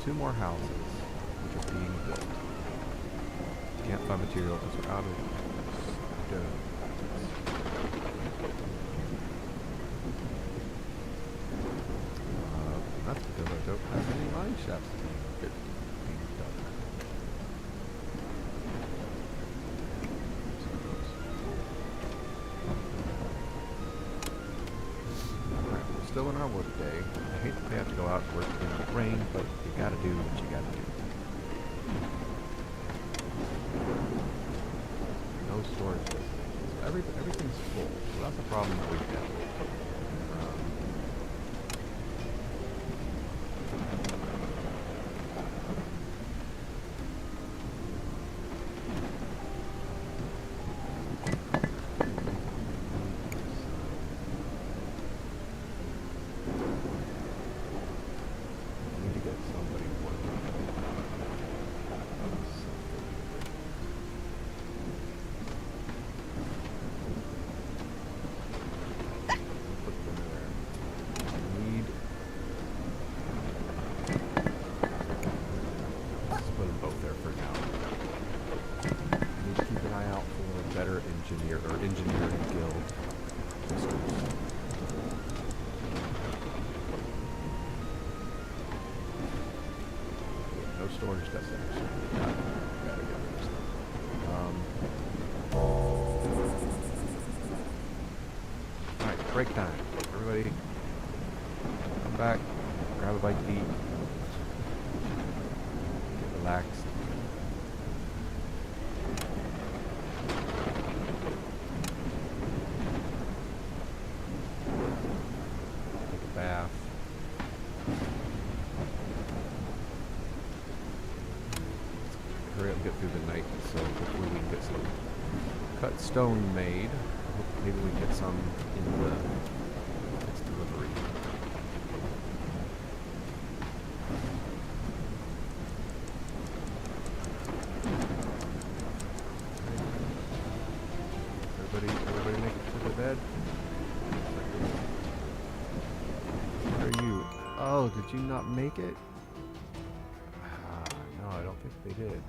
2 more houses, which are being built. Can't find material because we're out of stone. That's because I don't have any mine shafts being dug. Alright, we're still in our work day. I hate that they have to go out and work in the rain, but you gotta do what you gotta do. No storage designations. Everything's full, so that's a problem that we have. Engineering guild. No storage destination. Gotta get rid of stuff. Alright, break time. Everybody come back, grab a bite to eat. Get relaxed. Get through the night, so hopefully we can get some cut stone made. Maybe we can get some in the next delivery. Everybody make it to the bed. Where are you? Oh, did you not make it? No, I don't think they did.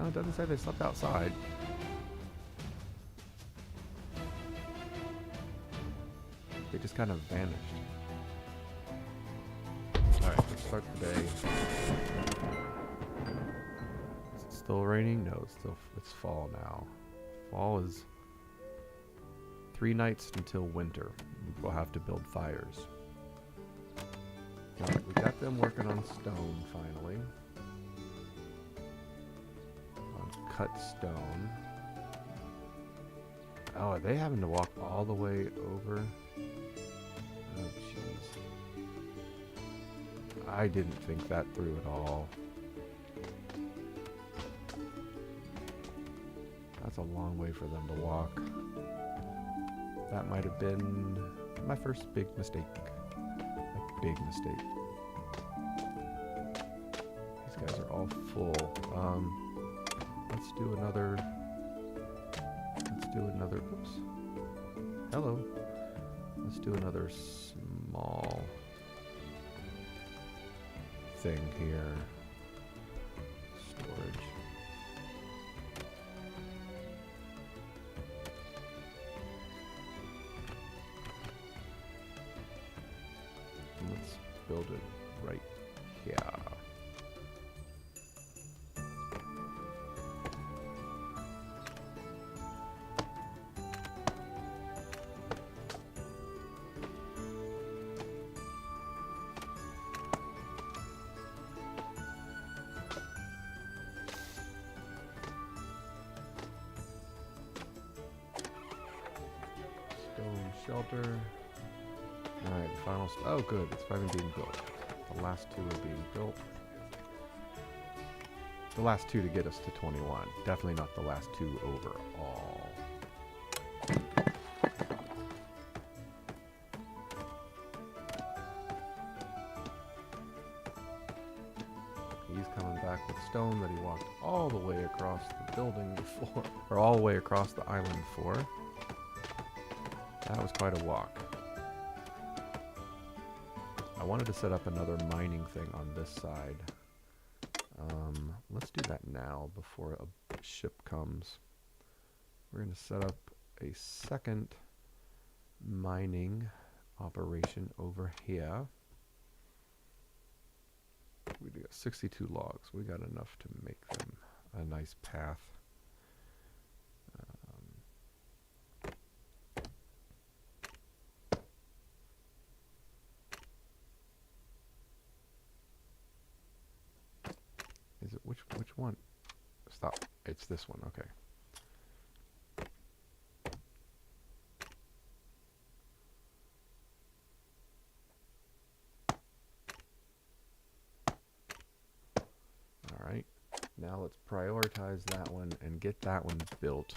Oh, it doesn't say they slept outside. They just kind of vanished. Alright, let's start the day. Is it still raining? No, it's fall now. Fall is 3 nights until winter. We'll have to build fires. Alright, we got them working on stone finally. Cut stone. Oh, are they having to walk all the way over? Oh, jeez. I didn't think that through at all. That's a long way for them to walk. That might have been my first big mistake. A big mistake. These guys are all full. Let's do another, oops. Hello. Let's do another small thing here. Storage. Let's build it right here. Shelter. Alright, final. Oh, good. It's finally being built. The last 2 are being built. The last 2 to get us to 21. Definitely not the last 2 overall. He's coming back with stone that he walked all the way across the building before, or all the way across the island for. That was quite a walk. I wanted to set up another mining thing on this side. Let's do that now before a ship comes. We're going to set up a second mining operation over here. We got 62 logs. We got enough to make them a nice path. Is it which one? Stop. It's this one. Okay. All right. Now let's prioritize that one and get that one built.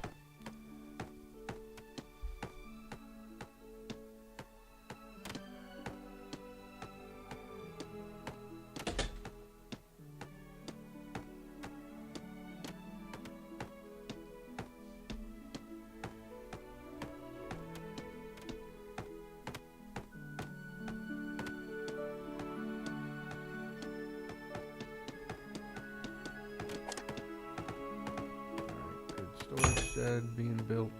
Storage shed being built.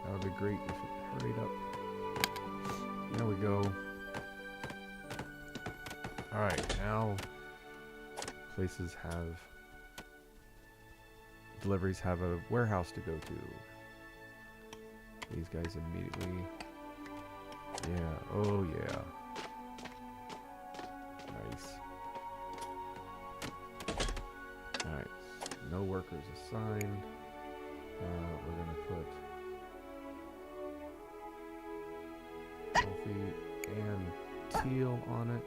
That would be great if it hurried up. There we go. Alright, now places have deliveries have a warehouse to go to. These guys immediately. Yeah, oh yeah. Nice. Alright, no workers assigned. We're going to put healthy and teal on it.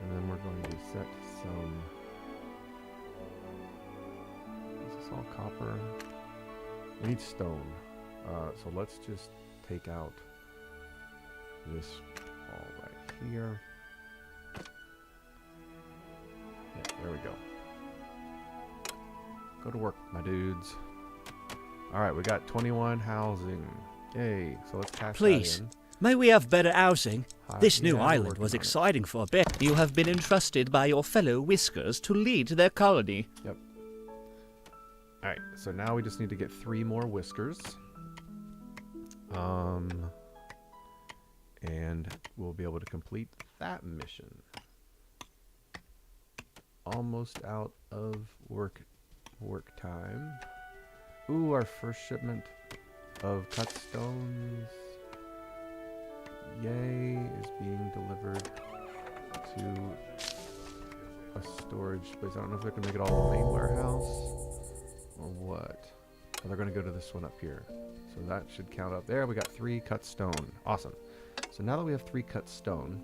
And then we're going to set some... Is this all copper? We need stone. So let's just take out this all right here. Yeah, there we go. Go to work, my dudes. Alright, we got 21 housing. Yay. So let's cash Please, that in. may we have better housing? This new we're island working was on it. exciting for a bit. You have been entrusted by your fellow Whiskers to lead their colony. Yep. Alright, so now we just need to get 3 more whiskers. And we'll be able to complete that mission. Almost out of work time. Ooh, our first shipment of cut stones, yay, is being delivered to a storage place. I don't know if they're going to make it all the main warehouse or what. Oh, they're going to go to this one up here. So that should count up. There, we got 3 cut stone. Awesome. So now that we have 3 cut stone,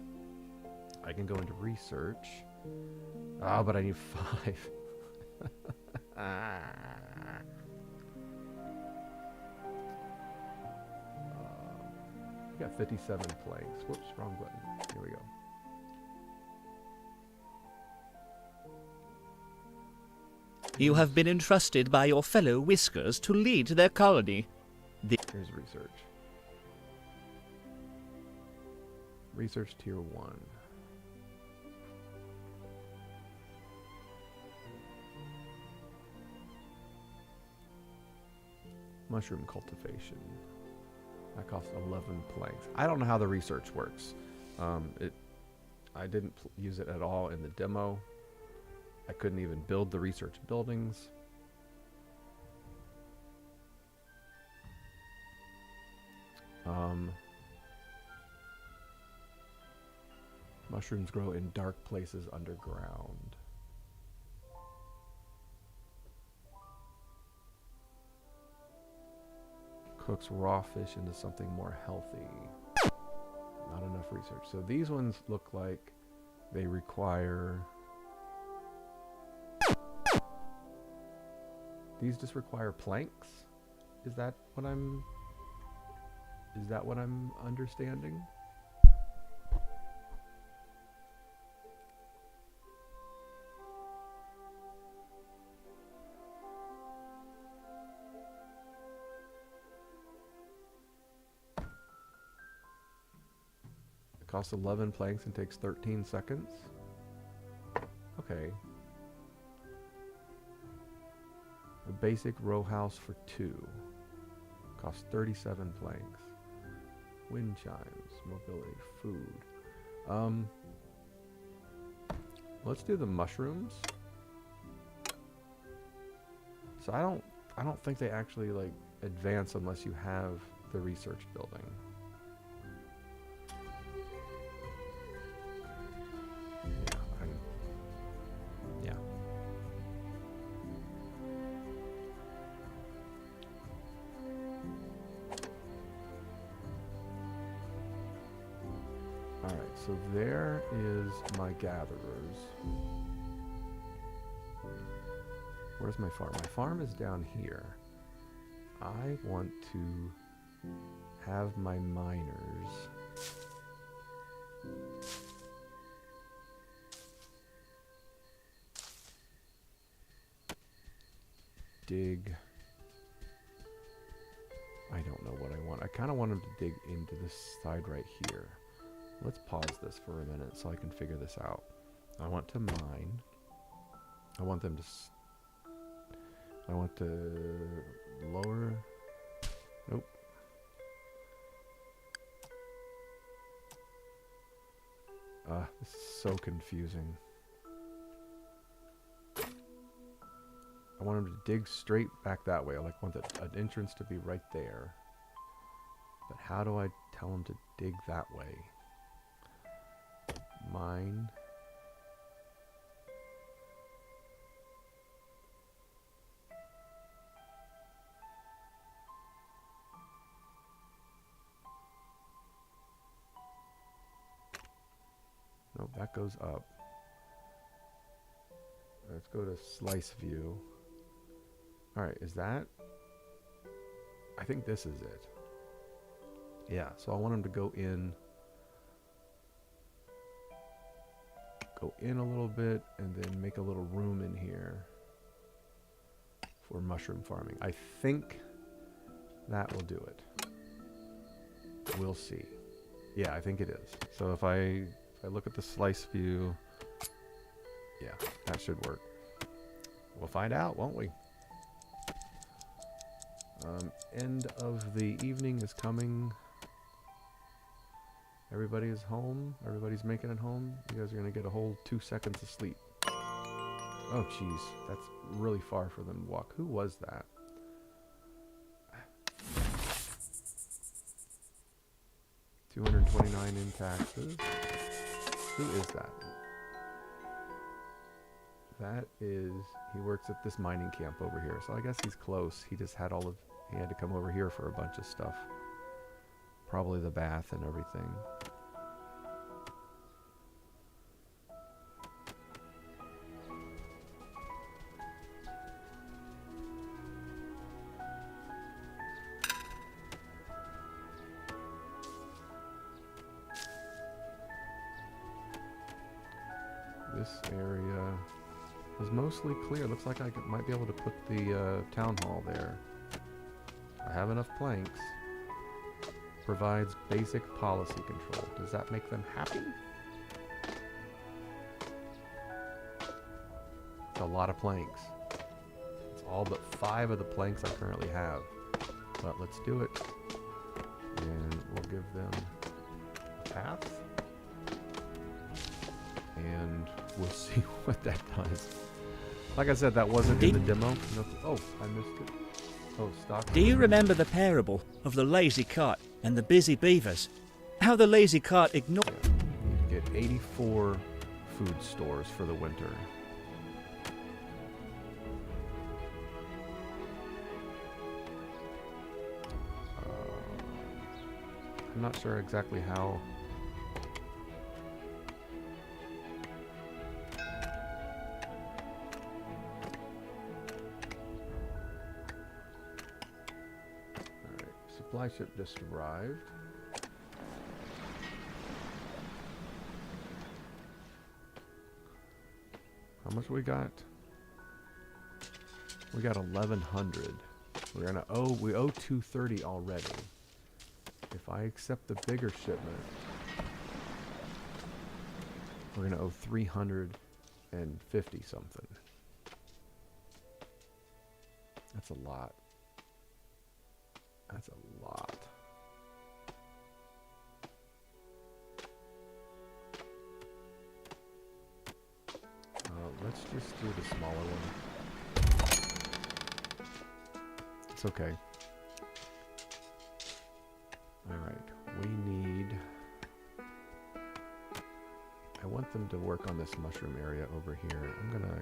I can go into research. Oh, but I need 5. We got 57 planks. Whoops, wrong button. Here we go. You have been entrusted by your fellow Whiskers to lead their colony. Here's research. Research tier 1. Mushroom cultivation. That costs 11 planks. I don't know how the research works. I didn't use it at all in the demo. I couldn't even build the research buildings. Mushrooms grow in dark places underground. Cooks raw fish into something more healthy. Not enough research. So these ones look like they require... These just require planks? Is that what I'm understanding? Costs 11 planks and takes 13 seconds. Okay. A basic row house for 2. Costs 37 planks. Wind chimes, mobility, food. Let's do the mushrooms. So I don't think they actually like advance unless you have the research building. Yeah. Alright, so there is my gatherers. Where's my farm? My farm is down here. I want to have my miners dig. I don't know what I want. I kind of want them to dig into this side right here. Let's pause this for a minute so I can figure this out. I want to mine. I want them to I want to lower. Nope. This is so confusing. I want them to dig straight back that way. I like want an entrance to be right there. But how do I tell them to dig that way? Mine. Nope, that goes up. Let's go to slice view. Alright, is that? I think this is it. Yeah, so I want them to go in a little bit and then make a little room in here for mushroom farming. I think that will do it. We'll see. Yeah, I think it is. So if I look at the slice view, yeah, that should work. We'll find out, won't we? End of the evening is coming. Everybody is home. Everybody's making it home. You guys are going to get a whole 2 seconds of sleep. Oh, jeez. That's really far for them to walk. Who was that? $229 in taxes. Who is that? That is... He works at this mining camp over here. So I guess he's close. He just had all of... He had to come over here for a bunch of stuff. Probably the bath and everything. This area is mostly clear. Looks like I might be able to put the town hall there. I have enough planks. Provides basic policy control. Does that make them happy? It's a lot of planks. It's all but 5 of the planks I currently have. But let's do it. And we'll give them a path. And we'll see what that does. Like I said, that wasn't in the demo. No, oh, I missed it. Oh, stock. Do you remember the parable of the lazy cart and the busy beavers? How the lazy cart ignored... Yeah, you get 84 food stores for the winter. I'm not sure exactly how... Supply ship just arrived. How much we got? We got 1,100. We're gonna we owe 230 already. If I accept the bigger shipment, We're going to owe 350 something. That's a lot. That's a lot. Let's just do the smaller one. It's okay. Alright, we need... I want them to work on this mushroom area over here. I'm gonna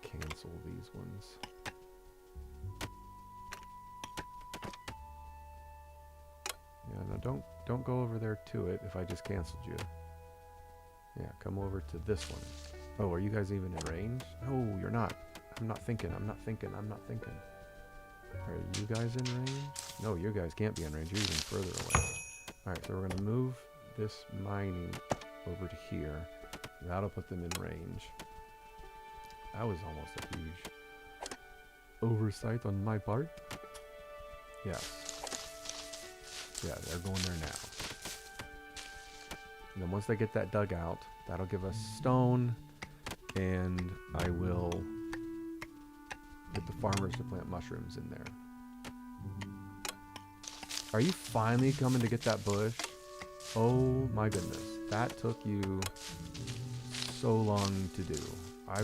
cancel these ones. Yeah, no, don't go over there to it if I just canceled you. Yeah, come over to this one. Oh, are you guys even in range? No, you're not. I'm not thinking. Are you guys in range? No, you guys can't be in range. You're even further away. Alright, so we're going to move this mining over to here. That'll put them in range. That was almost a huge oversight on my part. Yes. Yeah, they're going there now. And then once they get that dug out, that'll give us stone. And I will get the farmers to plant mushrooms in there. Are you finally coming to get that bush? Oh my goodness. That took you so long to do. I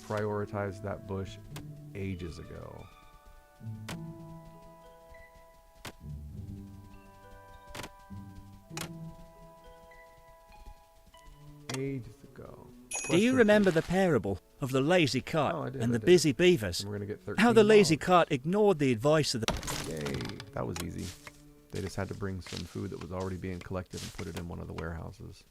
prioritized that bush ages ago. Ages ago. Do you remember the parable of the lazy cart and the busy beavers? And we're gonna get 13 How the lazy logs. cart ignored the advice of the... Yay, that was easy. They just had to bring some food that was already being collected and put it in one of the warehouses.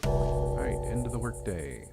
Alright, end of the workday.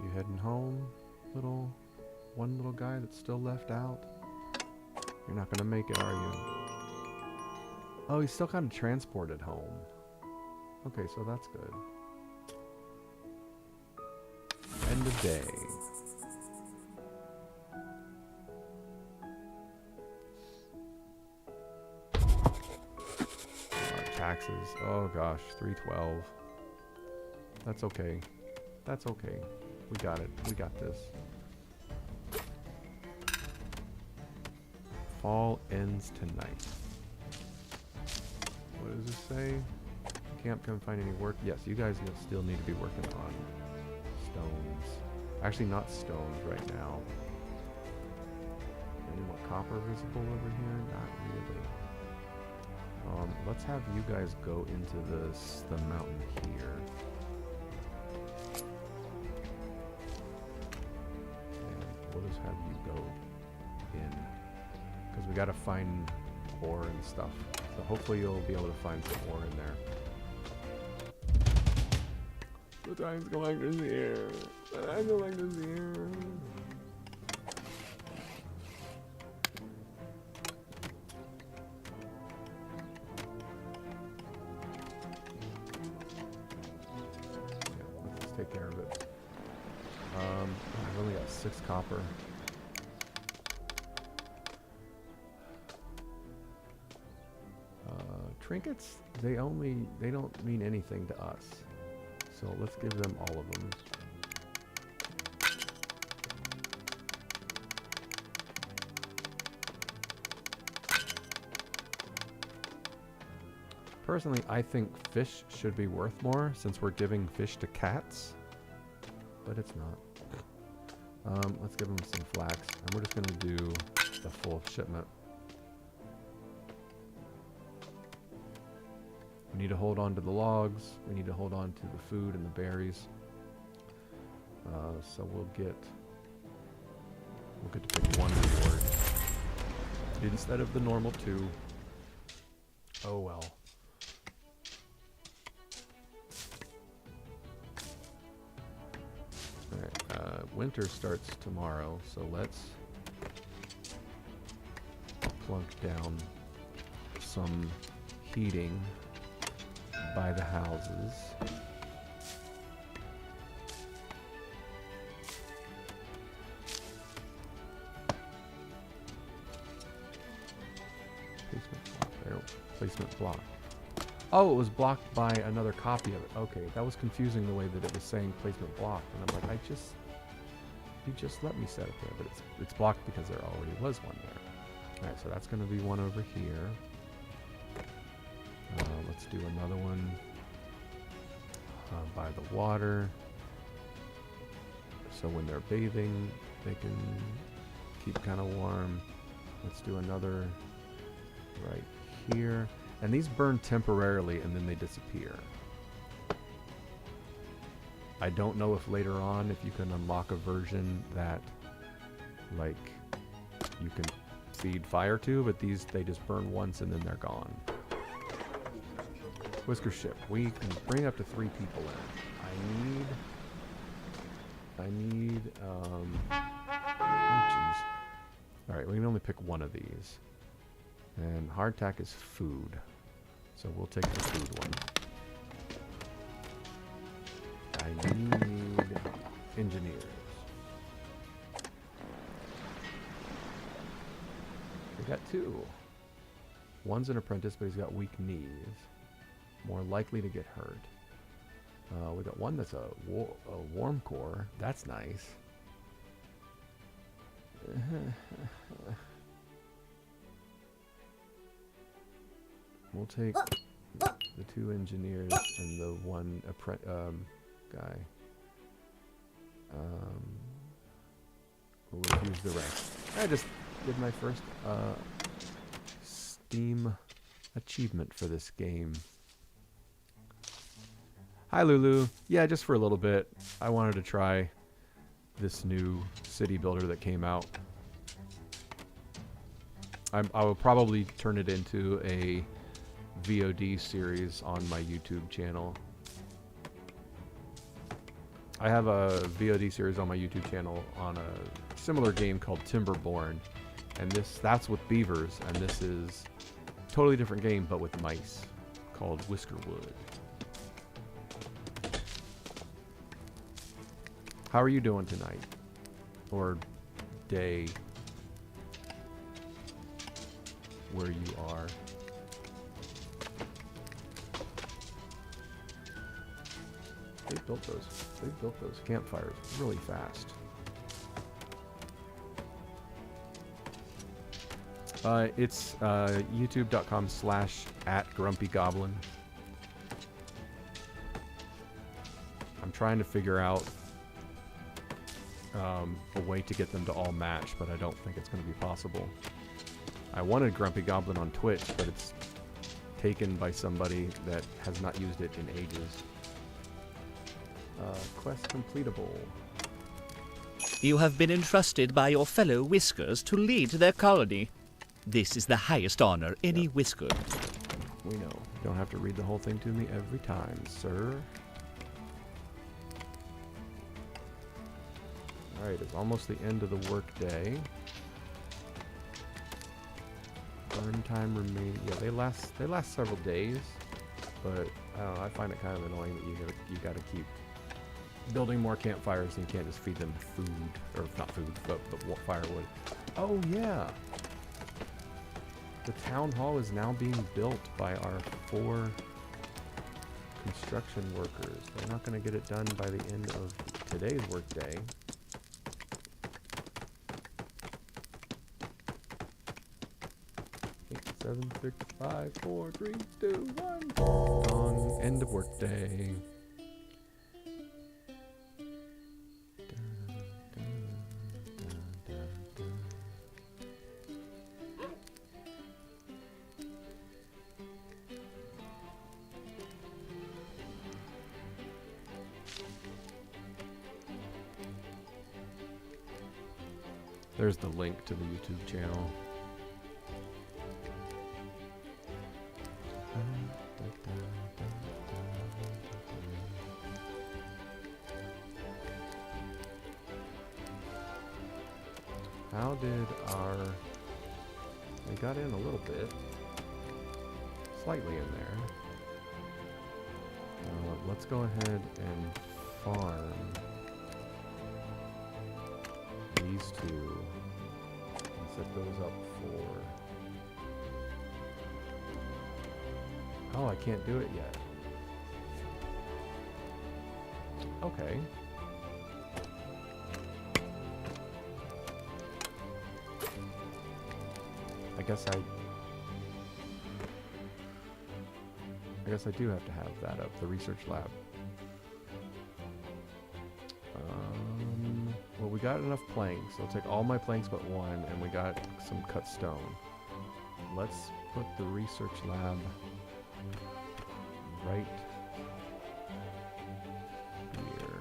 You heading home, one little guy that's still left out? You're not gonna make it, are you? Oh, he's still kind of transported home. Okay, so that's good. End of day. Taxes. Oh gosh, 312. That's okay. That's okay. We got it. We got this. Fall ends tonight. What does this say? Can't come find any work. Yes, you guys still need to be working on stones. Actually, not stones right now. Any more copper visible over here? Not really. Let's have you guys go into the mountain here. We'll just have you go in, because we got to find ore and stuff. So hopefully you'll be able to find some ore in there. The time collector's here. The time collector's here. Yeah, let's just take care of it. I've only got 6 copper. Trinkets, they don't mean anything to us. So let's give them all of them. Personally, I think fish should be worth more since we're giving fish to cats. But it's not. Let's give them some flax. And we're just going to do the full shipment. We need to hold on to the logs. We need to hold on to the food and the berries. So we'll get to pick one reward instead of the normal 2. Oh well. Alright, winter starts tomorrow, so let's plunk down some heating by the houses. Placement block. There. Placement block. Oh, it was blocked by another copy of it. Okay, that was confusing the way that it was saying placement blocked, and I'm like, you just let me set it there, but it's blocked because there already was one there. All right, so that's going to be one over here. Let's do another one by the water. So when they're bathing, they can keep kind of warm. Let's do another right here. And these burn temporarily and then they disappear. I don't know if later on if you can unlock a version that like you can feed fire to, but these they just burn once and then they're gone. Whisker ship. We can bring up to 3 people in. I need oh jeez. Alright, we can only pick one of these. And hardtack is food. So we'll take the food one. I need engineers. We got 2. One's an apprentice, but he's got weak knees. More likely to get hurt. We got one that's a warm core. That's nice. We'll take the 2 engineers and the one guy. We'll refuse the rank. I just did my first Steam achievement for this game. Hi Lulu. Yeah, just for a little bit. I wanted to try this new city builder that came out. I will probably turn it into a VOD series on my YouTube channel. I have a VOD series on my YouTube channel on a similar game called Timberborn, and that's with beavers, and this is a totally different game but with mice called Whiskerwood. How are you doing tonight? Or day where you are? They built those campfires really fast. It's youtube.com/@grumpygoblin. I'm trying to figure out a way to get them to all match, but I don't think it's going to be possible. I wanted Grumpy Goblin on Twitch, but it's taken by somebody that has not used it in ages. Quest completable. You have been entrusted by your fellow Whiskers to lead their colony. This is the highest honor any Whisker. We know. You don't have to read the whole thing to me every time, sir. Alright, it's almost the end of the work day. Burn time remaining. Yeah, they last several days, but I don't know, I find it kind of annoying that you gotta keep building more campfires and you can't just feed them food, or not food, but firewood. Oh yeah! The town hall is now being built by our 4 construction workers. They're not going to get it done by the end of today's workday. 7, 6, 5, 4, 3, 2, 1. Gong. End of work day. There's the link to the YouTube channel. How did our... We got in a little bit. Slightly in there. Let's go ahead and farm these two and set those up for... Oh, I can't do it yet. Okay. I guess I do have to have that up, the research lab. Well, we got enough planks. I'll take all my planks but one, and we got some cut stone. Let's put the research lab right here.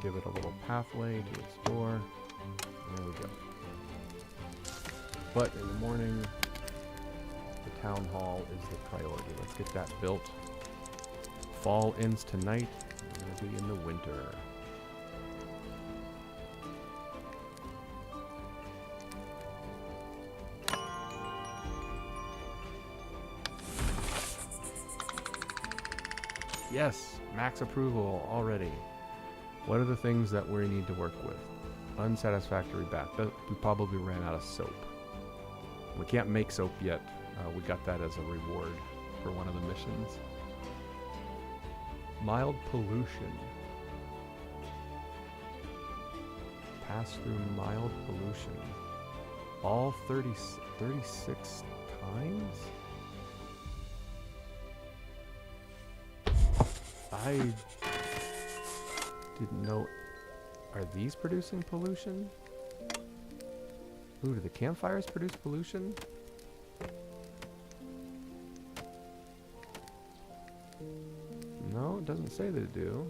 Give it a little pathway to explore. There we go. But in the morning, the town hall is the priority. Let's get that built. Fall ends tonight. We're going to be in the winter. Yes, max approval already. What are the things that we need to work with? Unsatisfactory bath. We probably ran out of soap. We can't make soap yet. We got that as a reward for one of the missions. Mild pollution. Pass through mild pollution. All 36 times? I didn't know. Are these producing pollution? Ooh, do the campfires produce pollution? No, it doesn't say they do.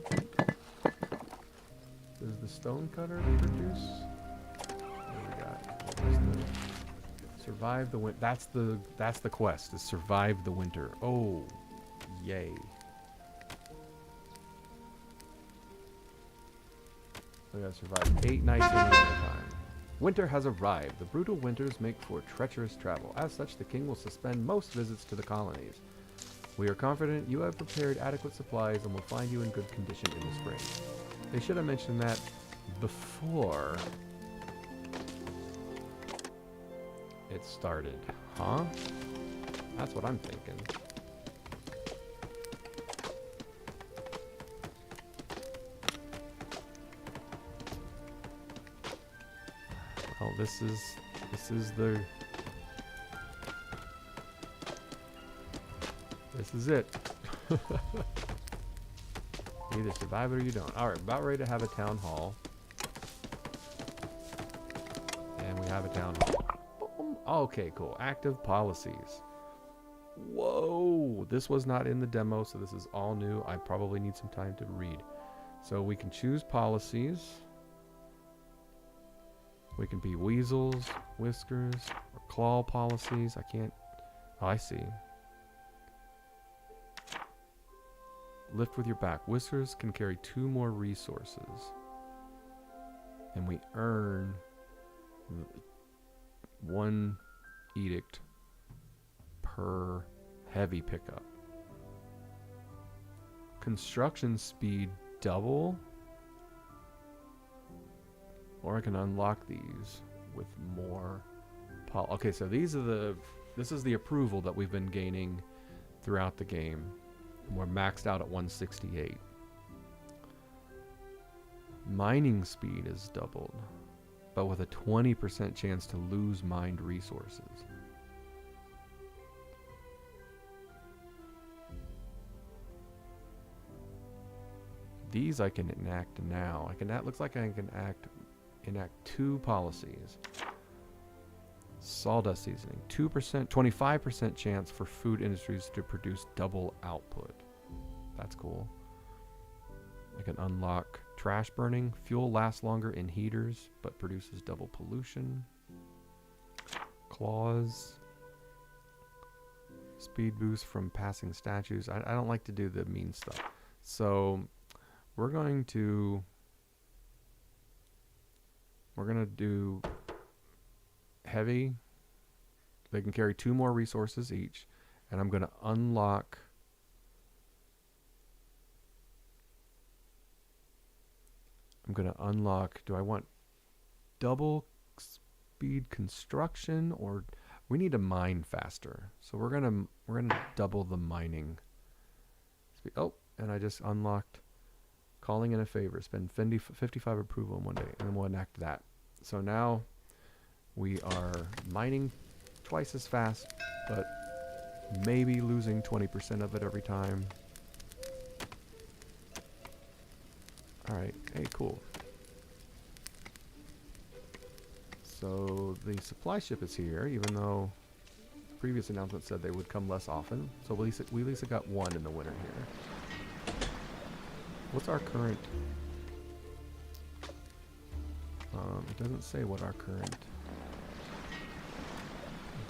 Does the stone cutter produce? What do we got? What was the survive the winter? That's the quest. Is survive the winter. Oh, yay! We gotta survive 8 nights in winter time. Winter has arrived. The brutal winters make for treacherous travel. As such, the king will suspend most visits to the colonies. We are confident you have prepared adequate supplies and will find you in good condition in the spring. They should have mentioned that before it started. Huh? That's what I'm thinking. Oh, this is it. You either survive it or you don't. Alright, about ready to have a town hall. And we have a town hall. Okay, cool. Active policies. Whoa! This was not in the demo, so this is all new. I probably need some time to read. So we can choose policies. We can be weasels, whiskers, or claw policies. I can't... Oh, I see. Lift with your back. Whiskers can carry 2 more resources. And we earn 1 edict per heavy pickup. Construction speed double. Or I can unlock these with more okay, so this is the approval that we've been gaining throughout the game. And we're maxed out at 168. Mining speed is doubled. but with a 20% chance to lose mined resources. These I can enact now. Looks like I can enact 2 policies. Sawdust seasoning. 2%, 25% chance for food industries to produce double output. That's cool. I can unlock trash burning. Fuel lasts longer in heaters, but produces double pollution. Claws. Speed boost from passing statues. I don't like to do the mean stuff. So we're going to do heavy. They can carry 2 more resources each, and I'm going to unlock do I want double speed construction, or we need to mine faster. So we're going to double the mining speed. Oh, and I just unlocked calling in a favor. Spend 55 approval in 1 day, and then we'll enact that. So now we are mining twice as fast, but maybe losing 20% of it every time. Alright, hey, cool. So the supply ship is here, even though the previous announcement said they would come less often. So we at least got 1 in the winter here. What's our current... it doesn't say what our current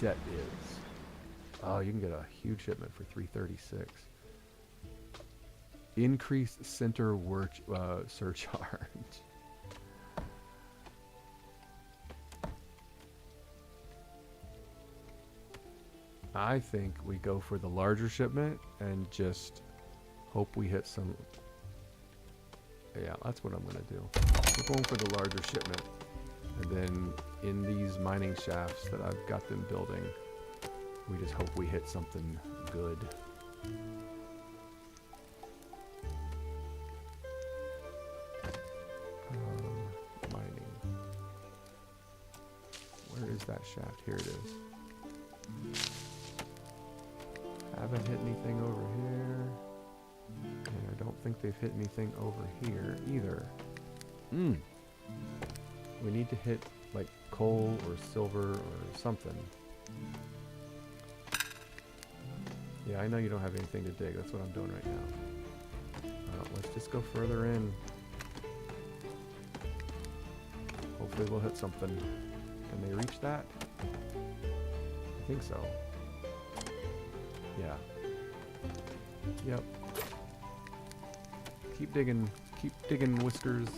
debt is. Oh, you can get a huge shipment for 336. Increased center surcharge. I think we go for the larger shipment and just hope we hit some... Yeah, that's what I'm going to do. We're going for the larger shipment. And then in these mining shafts that I've got them building, we just hope we hit something good. Mining. Where is that shaft? Here it is. Haven't hit anything over here. And I don't think they've hit anything over here either. We need to hit like coal or silver or something. Yeah, I know you don't have anything to dig. That's what I'm doing right now. Let's just go further in. Hopefully we'll hit something. Can they reach that? I think so. Yeah. Yep. Keep digging, Whiskers.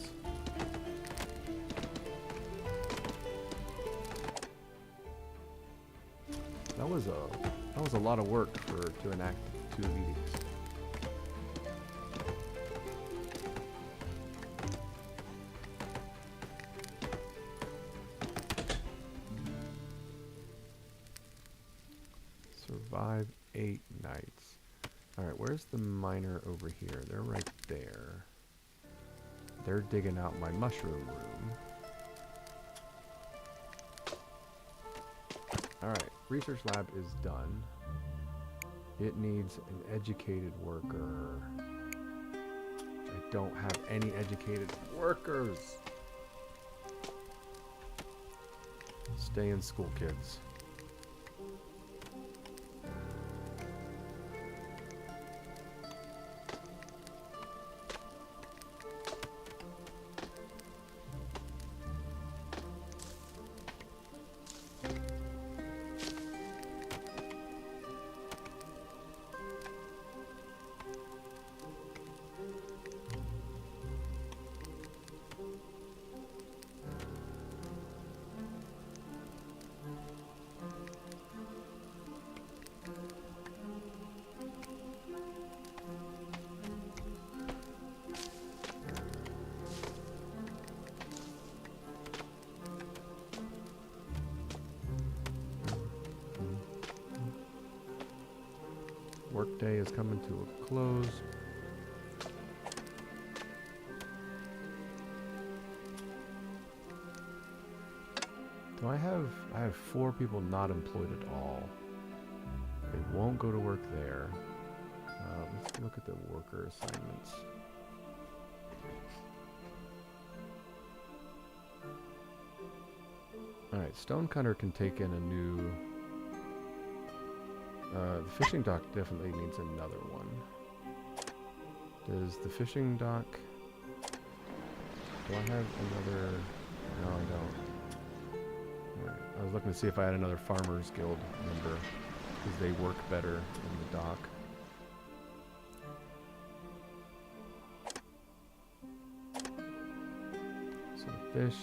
That was a lot of work to enact 2 of these. Survive 8 nights. Alright, where's the miner over here? They're right there. They're digging out my mushroom room. Alright, research lab is done. It needs an educated worker. I don't have any educated workers. Stay in school, kids. Workday is coming to a close. Do I have 4 people not employed at all. They won't go to work there. Let's look at the worker assignments. Alright, Stonecutter can take in a new... the fishing dock definitely needs another one. Does the fishing dock... Do I have another... No, I don't. Alright, I was looking to see if I had another Farmers Guild member, because they work better in the dock. So fish...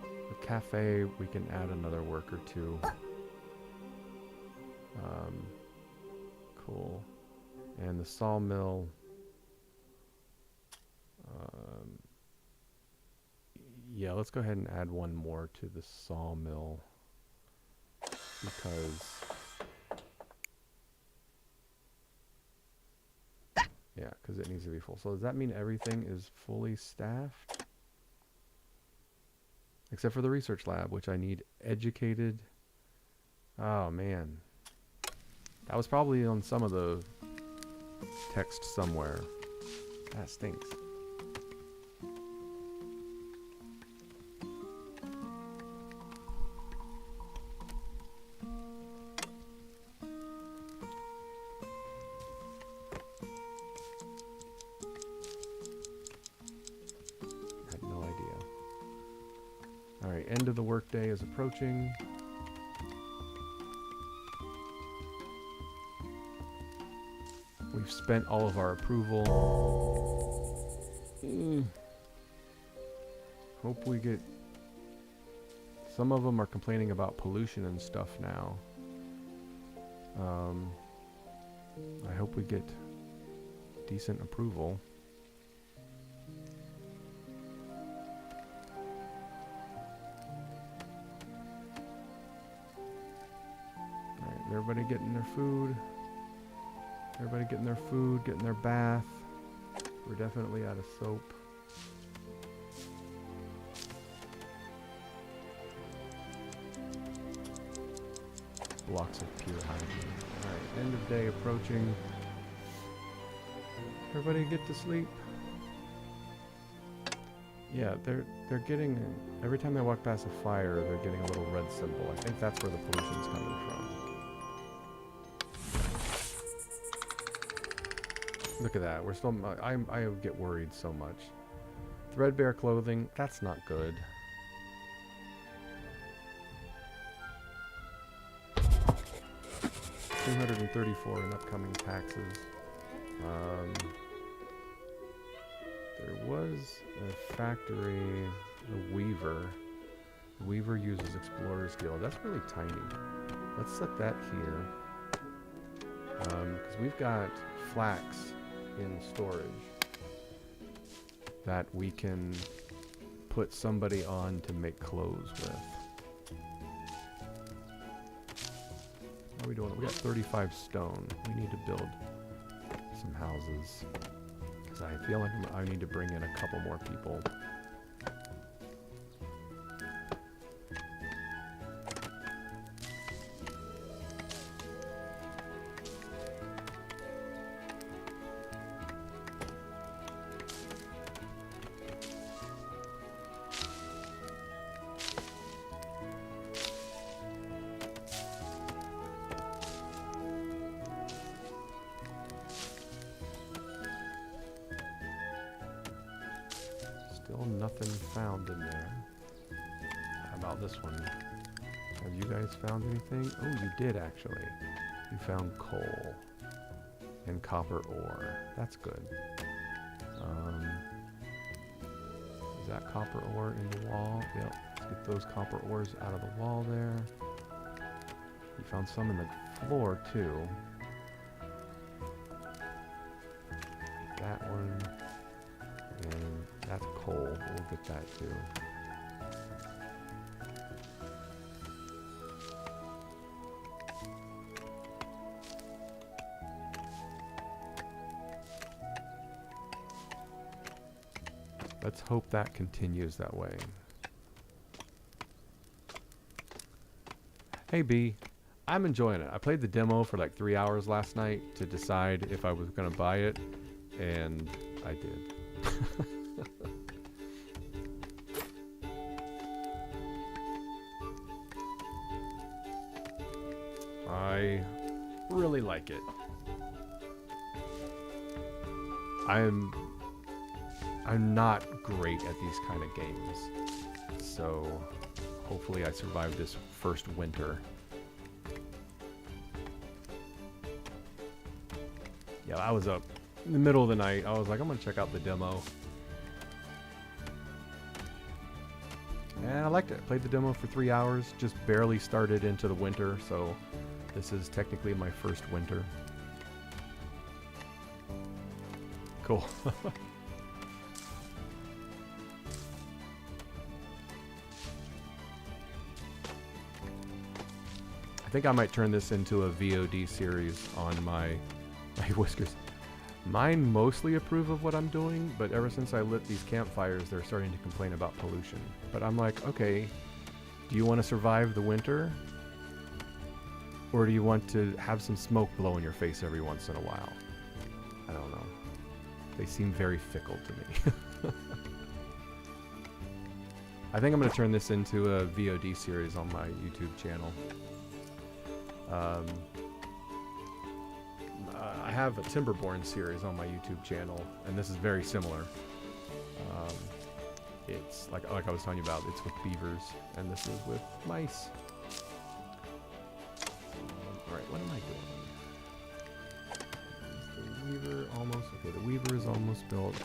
The cafe, we can add another worker too. Cool. And the sawmill. Yeah, let's go ahead and add one more to the sawmill. Because... Yeah, because it needs to be full. So does that mean everything is fully staffed? Except for the research lab, which I need educated. Oh, man. That was probably on some of the text somewhere. That stinks. I had no idea. Alright, end of the workday is approaching. We've spent all of our approval. Hope we get... Some of them are complaining about pollution and stuff now. I hope we get decent approval. Alright, everybody getting their food. Everybody getting their food, getting their bath. We're definitely out of soap. Blocks of pure hygiene. Alright, end of day approaching. Everybody get to sleep. Yeah, they're getting... Every time they walk past a fire, they're getting a little red symbol. I think that's where the pollution's coming from. Look at that. We're still... I get worried so much. Threadbare clothing. That's not good. $234 in upcoming taxes. There was a factory, a weaver. The weaver uses Explorer's Guild. That's really tiny. Let's set that here. Because we've got flax in storage that we can put somebody on to make clothes with. How are we doing? We got 35 stone. We need to build some houses. Because I feel like I need to bring in a couple more people. Still nothing found in there. How about this one? Have you guys found anything? Oh, you did actually. You found coal and copper ore. That's good. Is that copper ore in the wall? Yep. Let's get those copper ores out of the wall there. You found some in the floor too. That one. And that's coal. We'll get that too. Let's hope that continues that way. Hey B, I'm enjoying it. I played the demo for like 3 hours last night to decide if I was gonna buy it, and I did. I really like it. I'm not great at these kind of games, so hopefully I survive this first winter. Yeah, I was up in the middle of the night. I was like, I'm gonna check out the demo. And I liked it. I played the demo for 3 hours, just barely started into the winter, so this is technically my first winter. Cool. I think I might turn this into a VOD series on my Whiskers. Mine mostly approve of what I'm doing, but ever since I lit these campfires, they're starting to complain about pollution. But I'm like, okay, do you want to survive the winter? Or do you want to have some smoke blow in your face every once in a while? I don't know. They seem very fickle to me. I think I'm going to turn this into a VOD series on my YouTube channel. I have a Timberborn series on my YouTube channel, and this is very similar. It's like I was telling you about, it's with beavers, and this is with mice. Alright, what am I doing? Is the weaver almost... Okay, the weaver is almost built.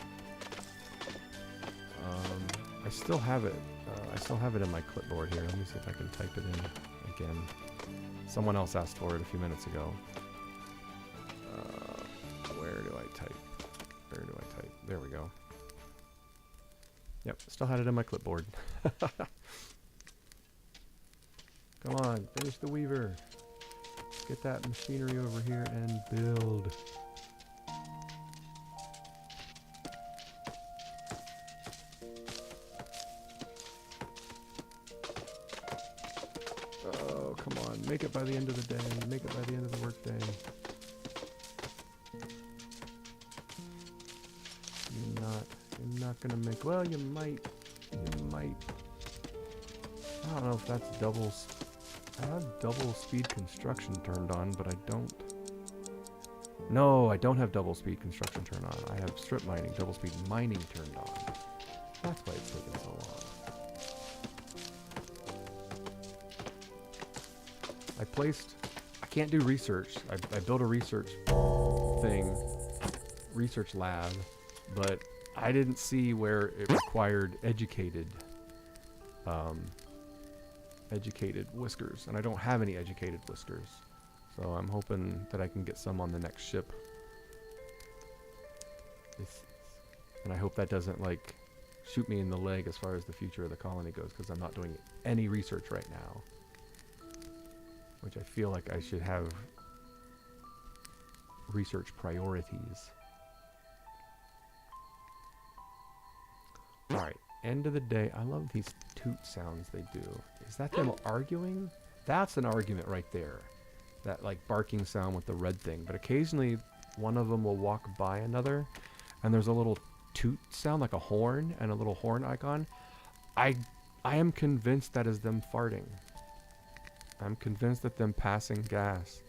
I still have it. I still have it in my clipboard here. Let me see if I can type it in again. Someone else asked for it a few minutes ago. Where do I type? Where do I type? There we go. Yep, still had it in my clipboard. Come on, finish the weaver. Get that machinery over here and build. Oh, come on. Make it by the end of the day. Make it by the end of the workday. You're not gonna make... Well, you might. You might. I don't know if that's doubles. I have double speed construction turned on, but I don't... No, I don't have double speed construction turned on. I have strip mining, double speed mining turned on. That's why it's taking so long. I can't do research. I built a research thing, research lab, but I didn't see where it required educated whiskers, and I don't have any educated whiskers. So I'm hoping that I can get some on the next ship. And I hope that doesn't, like, shoot me in the leg as far as the future of the colony goes, because I'm not doing any research right now. Which I feel like I should have research priorities. Alright, end of the day. I love these toot sounds they do. Is that them arguing? That's an argument right there. That, like, barking sound with the red thing. But occasionally, one of them will walk by another, and there's a little toot sound, like a horn, and a little horn icon. I am convinced that is them farting. I'm convinced that them passing gas.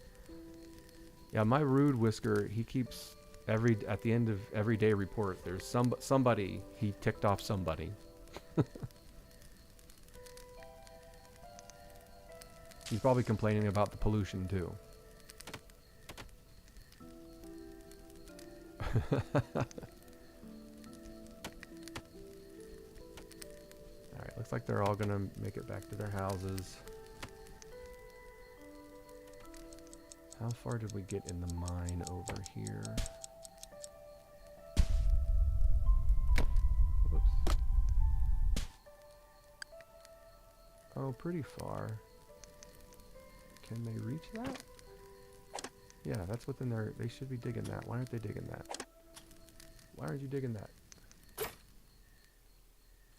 Yeah, my rude whisker, he keeps at the end of every day report, there's somebody, he ticked off somebody. He's probably complaining about the pollution too. Alright, looks like they're all gonna make it back to their houses. How far did we get in the mine over here? Whoops. Oh, pretty far. Can they reach that? Yeah, that's within their... They should be digging that. Why aren't they digging that? Why aren't you digging that?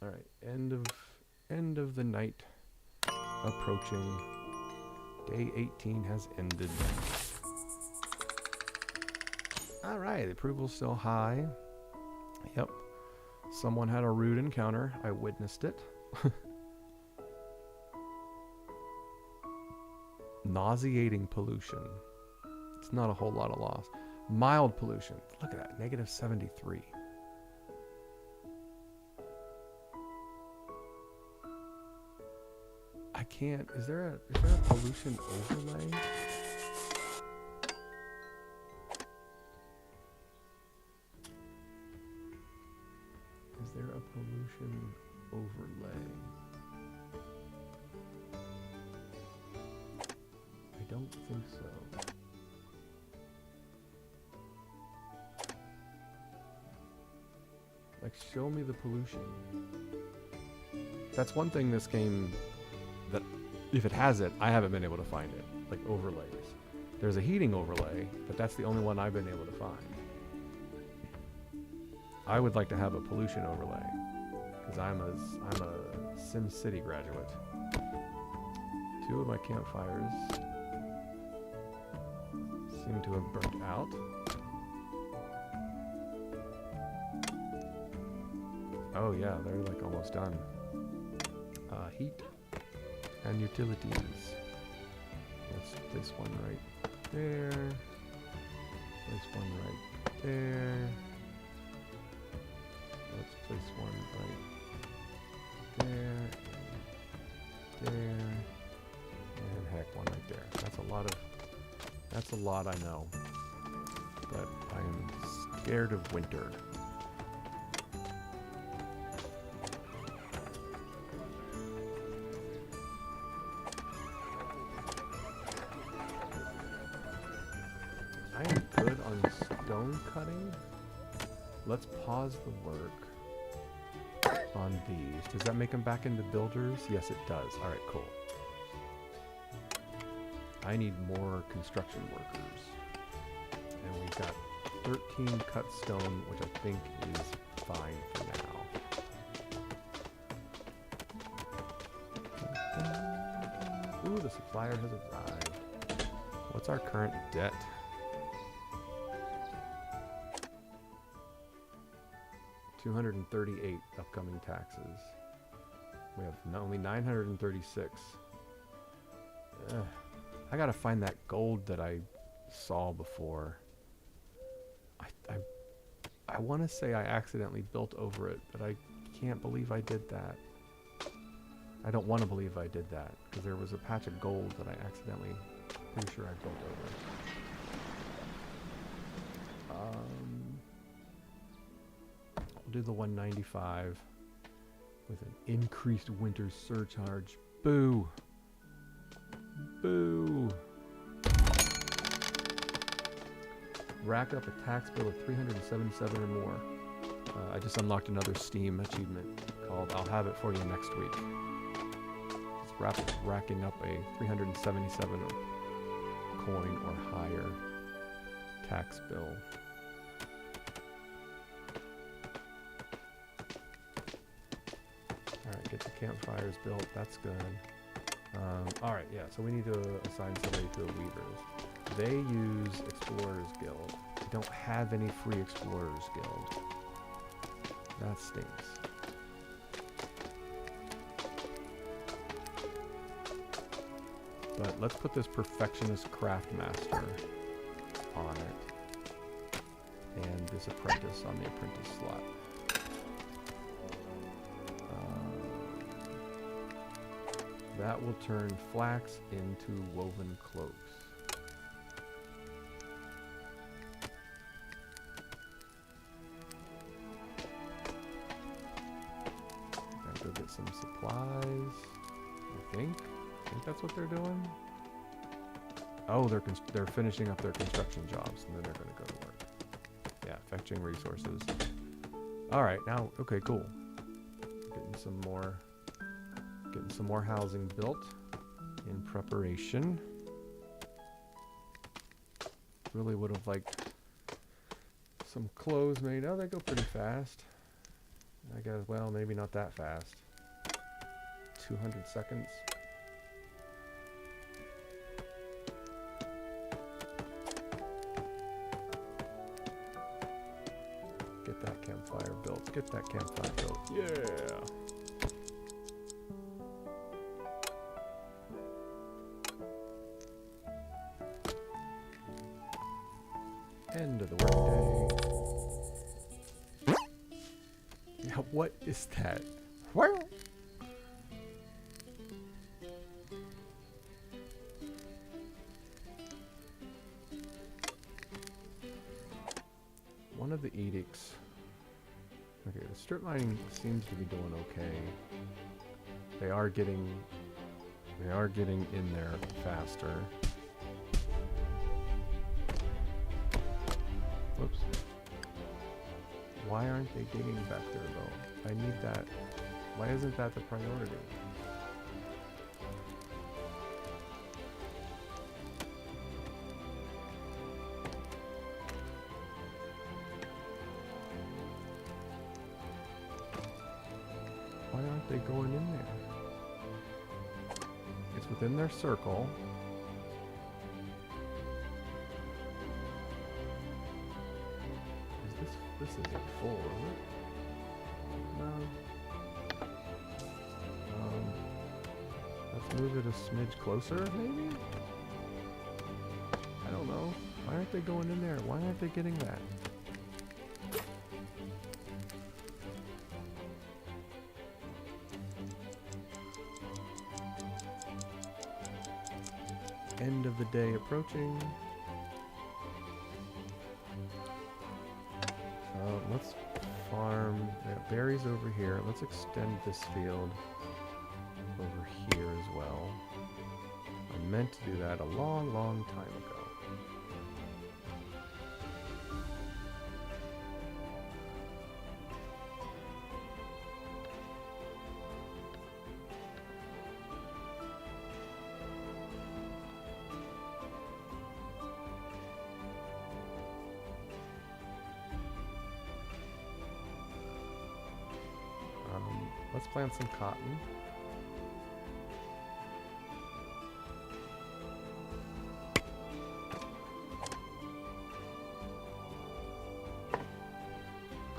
Alright, end of the night approaching. Day 18 has ended. Alright, approval's still high. Yep. Someone had a rude encounter. I witnessed it. Nauseating pollution. It's not a whole lot of loss. Mild pollution. Look at that. Negative 73. I can't. Is there a pollution overlay? Is there a pollution overlay? I don't think so. Like, show me the pollution. That's one thing this game that, if it has it, I haven't been able to find it. Like, overlays. There's a heating overlay, but that's the only one I've been able to find. I would like to have a pollution overlay, because I'm a Sim City graduate. 2 of my campfires seem to have burnt out. Oh yeah, they're like almost done. Heat and utilities. Let's place one right there. Place one right there. Let's place one right there. And there. And heck, one right there. That's a lot I know. But I am scared of winter. I am good on stone cutting. Let's pause the work on these. Does that make them back into builders? Yes, it does. All right, cool. I need more construction workers. And we've got 13 cut stone, which I think is fine for now. Ooh, the supplier has arrived. What's our current debt? $238 upcoming taxes. We have only 936. I gotta find that gold that I saw before. I want to say I accidentally built over it, but I can't believe I did that. I don't want to believe I did that, because there was a patch of gold that I accidentally, pretty sure I built over. We'll do the 195 with an increased winter surcharge. Boo! Boo! Rack up a tax bill of 377 or more. I just unlocked another Steam achievement called I'll Have It For You Next Week. It's racking up a 377 coin or higher tax bill. Alright, get the campfires built. That's good. Alright, yeah, so we need to assign somebody to the Weavers. They use Explorers Guild. They don't have any free Explorers Guild. That stinks. But let's put this Perfectionist Craftmaster on it. And this Apprentice on the Apprentice slot. That will turn flax into woven cloaks. Gotta go get some supplies. I think that's what they're doing. Oh, they're finishing up their construction jobs, and then they're gonna go to work. Yeah, fetching resources. All right, now okay, cool. Getting some more housing built in preparation. Really would have liked some clothes made. Oh, they go pretty fast. I guess, well, maybe not that fast. 200 seconds. get that campfire built. Yeah. End of the workday. Yeah, what is that? Where? One of the edicts. Okay, the strip mining seems to be doing okay. They are getting in there faster. Whoops. Why aren't they digging back there though? I need that. Why isn't that the priority? Why aren't they going in there? It's within their circle. This isn't full, is it? No. Let's move it a smidge closer, maybe? I don't know. Why aren't they going in there? Why aren't they getting that? End of the day approaching. Let's farm berries over here. Let's extend this field over here as well. I meant to do that a long, long time ago. Let's plant some cotton.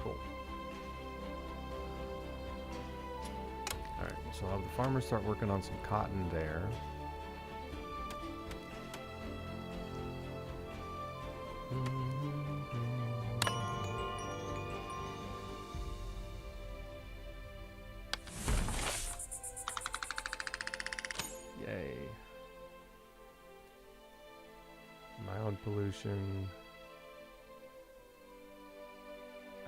Cool. Alright, so I'll have the farmers start working on some cotton there. Yay. Mild pollution.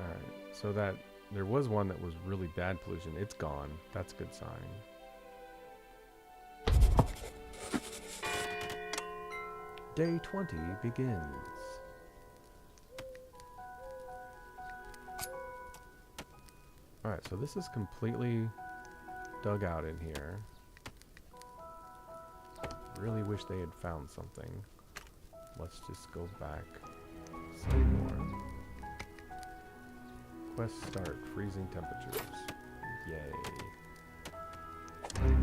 Alright, so that there was one that was really bad pollution. It's gone. That's a good sign. Day 20 begins. Alright, so this is completely dug out in here. Really wish they had found something. Let's just go back. Say more. Quest start. Freezing temperatures. Yay.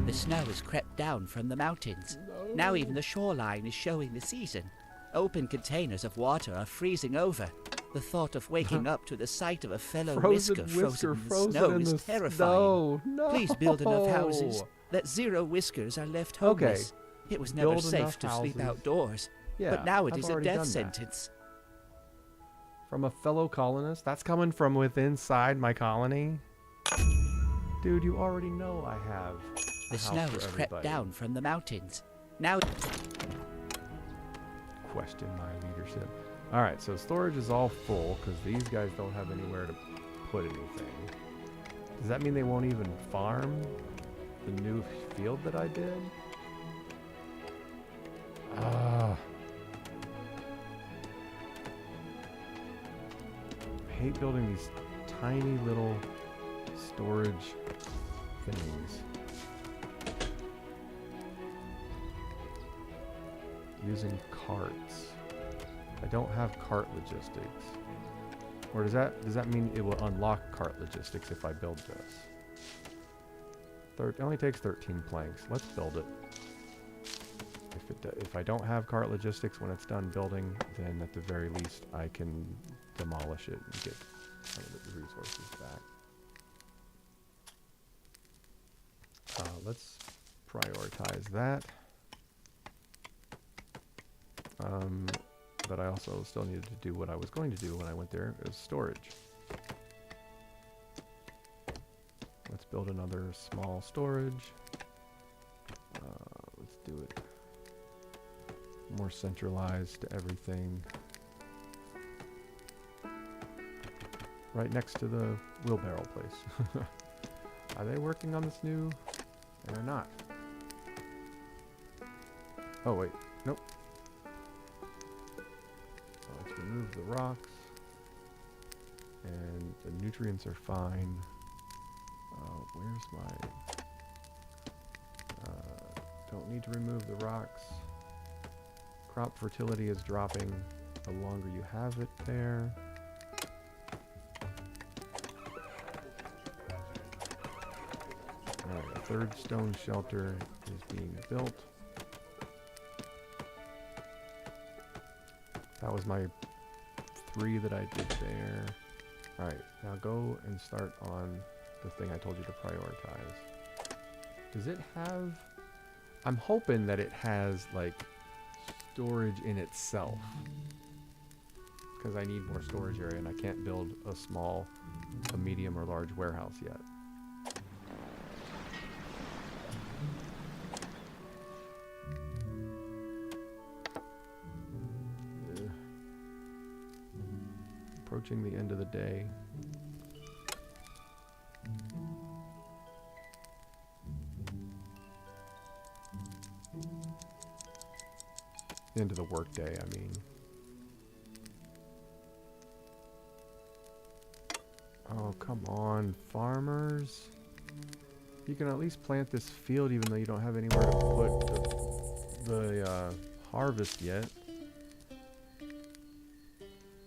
The snow has crept down from the mountains. Now even the shoreline is showing the season. Open containers of water are freezing over. The thought of waking up to the sight of a fellow whisker frozen in the snow is terrifying. No. Please build enough houses that 0 whiskers are left homeless. It was never safe to sleep outdoors, Yeah, but now it I've is a already done death that. sentence. From a fellow colonist? That's coming from within inside my colony? Dude, you already know I have a The house snow for has crept everybody. down from the mountains. Now Question my leadership. Alright, so storage is all full because these guys don't have anywhere to put anything. Does that mean they won't even farm the new field that I did? Ah. I hate building these tiny little storage things. Using carts. I don't have cart logistics. Or does that mean it will unlock cart logistics if I build this? It only takes 13 planks. Let's build it. If I don't have cart logistics when it's done building, then at the very least I can demolish it and get some of the resources back. Let's prioritize that. But I also still needed to do what I was going to do when I went there. It was storage. Let's build another small storage. Let's do it more centralized to everything. Right next to the wheelbarrow place. Are they working on this new? They're not. Oh wait, nope. Let's remove the rocks. And the nutrients are fine. Where's my... don't need to remove the rocks. Crop fertility is dropping the longer you have it there. Alright, a third stone shelter is being built. That was my 3 that I did there. Alright, now go and start on the thing I told you to prioritize. Does it have... I'm hoping that it has, like, storage in itself. Because I need more storage area and I can't build a small, a medium or large warehouse yet. Approaching the end of the day. End of the work day, I mean. Oh, come on, farmers. You can at least plant this field even though you don't have anywhere to put the harvest yet.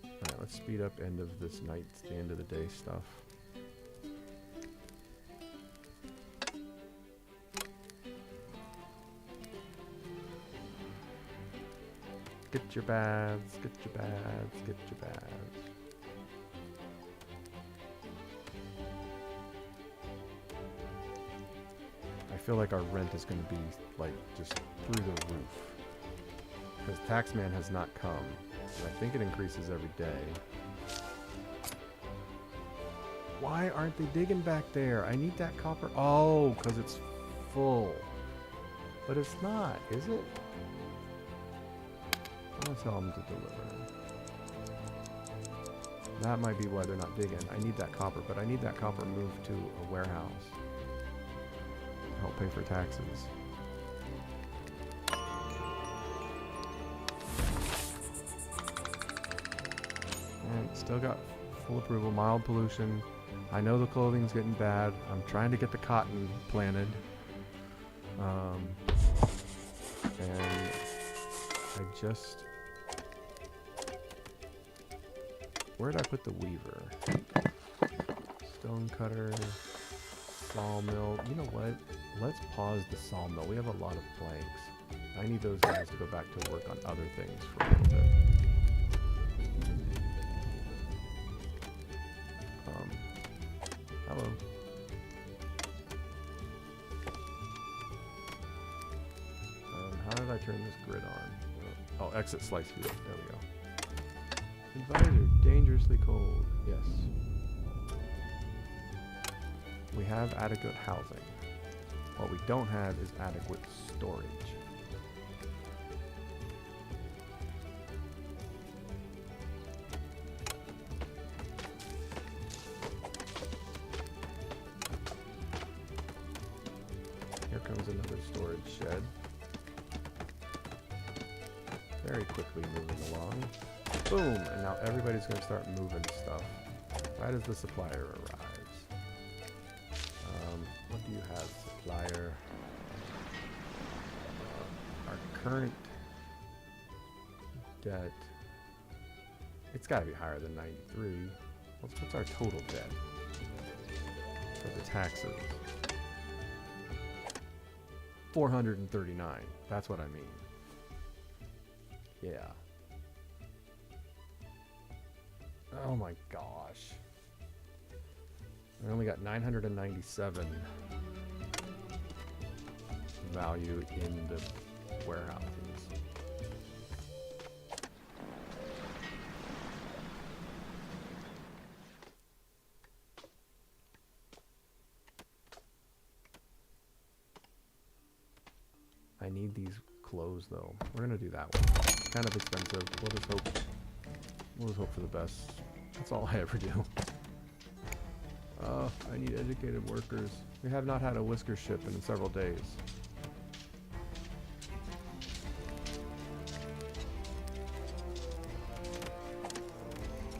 Alright, let's speed up end of this night, the end of the day stuff. Get your baths, get your baths, get your baths. I feel like our rent is going to be, like, just through the roof. Because Taxman has not come. And I think it increases every day. Why aren't they digging back there? I need that copper. Oh, because it's full. But it's not, is it? I'll tell them to deliver. That might be why they're not digging. I need that copper, but I need that copper moved to a warehouse. To help pay for taxes. And still got full approval. Mild pollution. I know the clothing's getting bad. I'm trying to get the cotton planted. And I just... Where'd I put the weaver? Stone cutter, sawmill. You know what? Let's pause the sawmill. We have a lot of planks. I need those guys to go back to work on other things for a little bit. Hello. How did I turn this grid on? Oh, exit slice view. There we go. Advisor, dangerously cold. Yes. We have adequate housing. What we don't have is adequate storage. Here comes another storage shed. Very quickly moving along. Boom! And now everybody's going to start moving stuff right as the supplier arrives. What do you have, supplier? Our current debt, it's got to be higher than 93. What's our total debt for the taxes? 439. That's what I mean. Yeah. Oh my gosh. I only got 997. value in the warehouses. I need these clothes though. We're gonna do that one. It's kind of expensive. We'll just hope for the best. That's all I ever do. I need educated workers. We have not had a whisker ship in several days.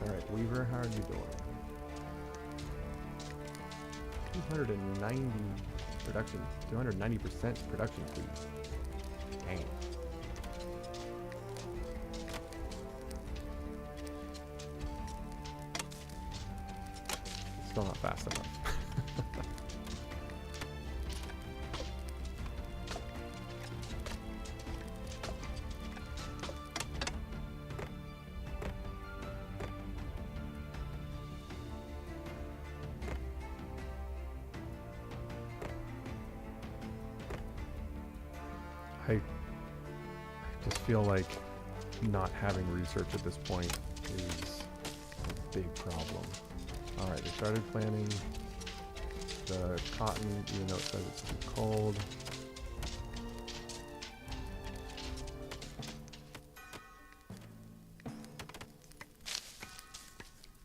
Alright, Weaver, how are you doing? 290 production, 290% production speed. Dang. Still not fast enough. I just feel like not having research at this point is a big problem. Alright, they started planting the cotton, even though it says it's too cold.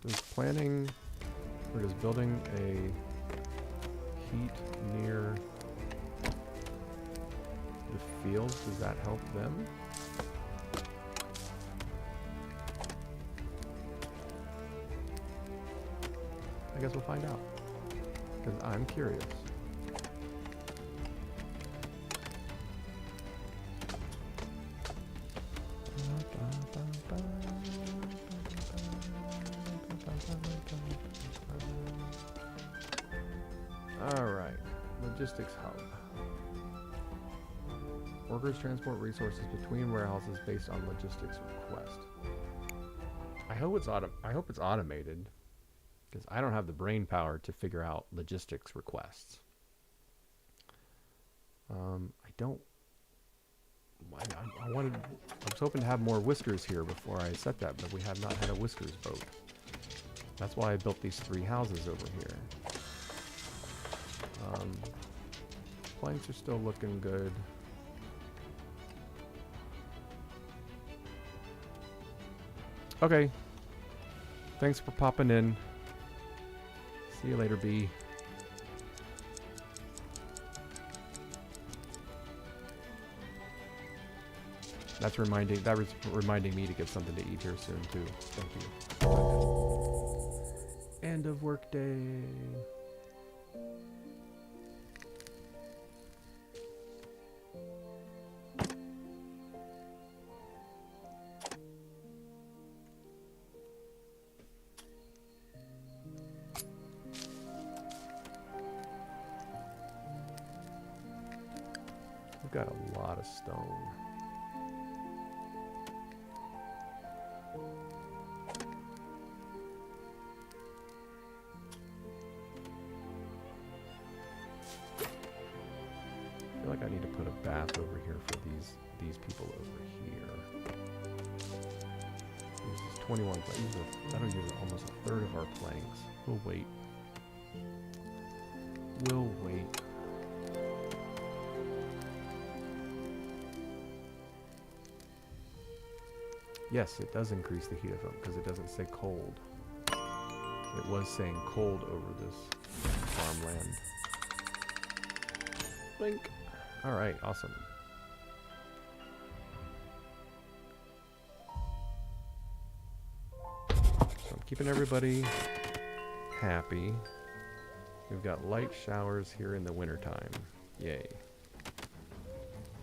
Does planting, or does building a heat near the fields, does that help them? I guess we'll find out, because I'm curious. Alright, logistics hub. Workers transport resources between warehouses based on logistics request. I hope it's automated. Because I don't have the brain power to figure out logistics requests. I was hoping to have more whiskers here before I set that, but we have not had a whiskers boat. That's why I built these 3 houses over here. Planks are still looking good. Okay. Thanks for popping in. See you later, B. That's reminding me to get something to eat here soon too. Thank you. End of work day. We've got a lot of stone. I feel like I need to put a bath over here for these people over here. This is 21 planks. That'll use almost a third of our planks. We'll wait. We'll wait. Yes, it does increase the heat of them because it doesn't say cold. It was saying cold over this farmland. Blink. Alright, awesome. So I'm keeping everybody happy. We've got light showers here in the wintertime. Yay.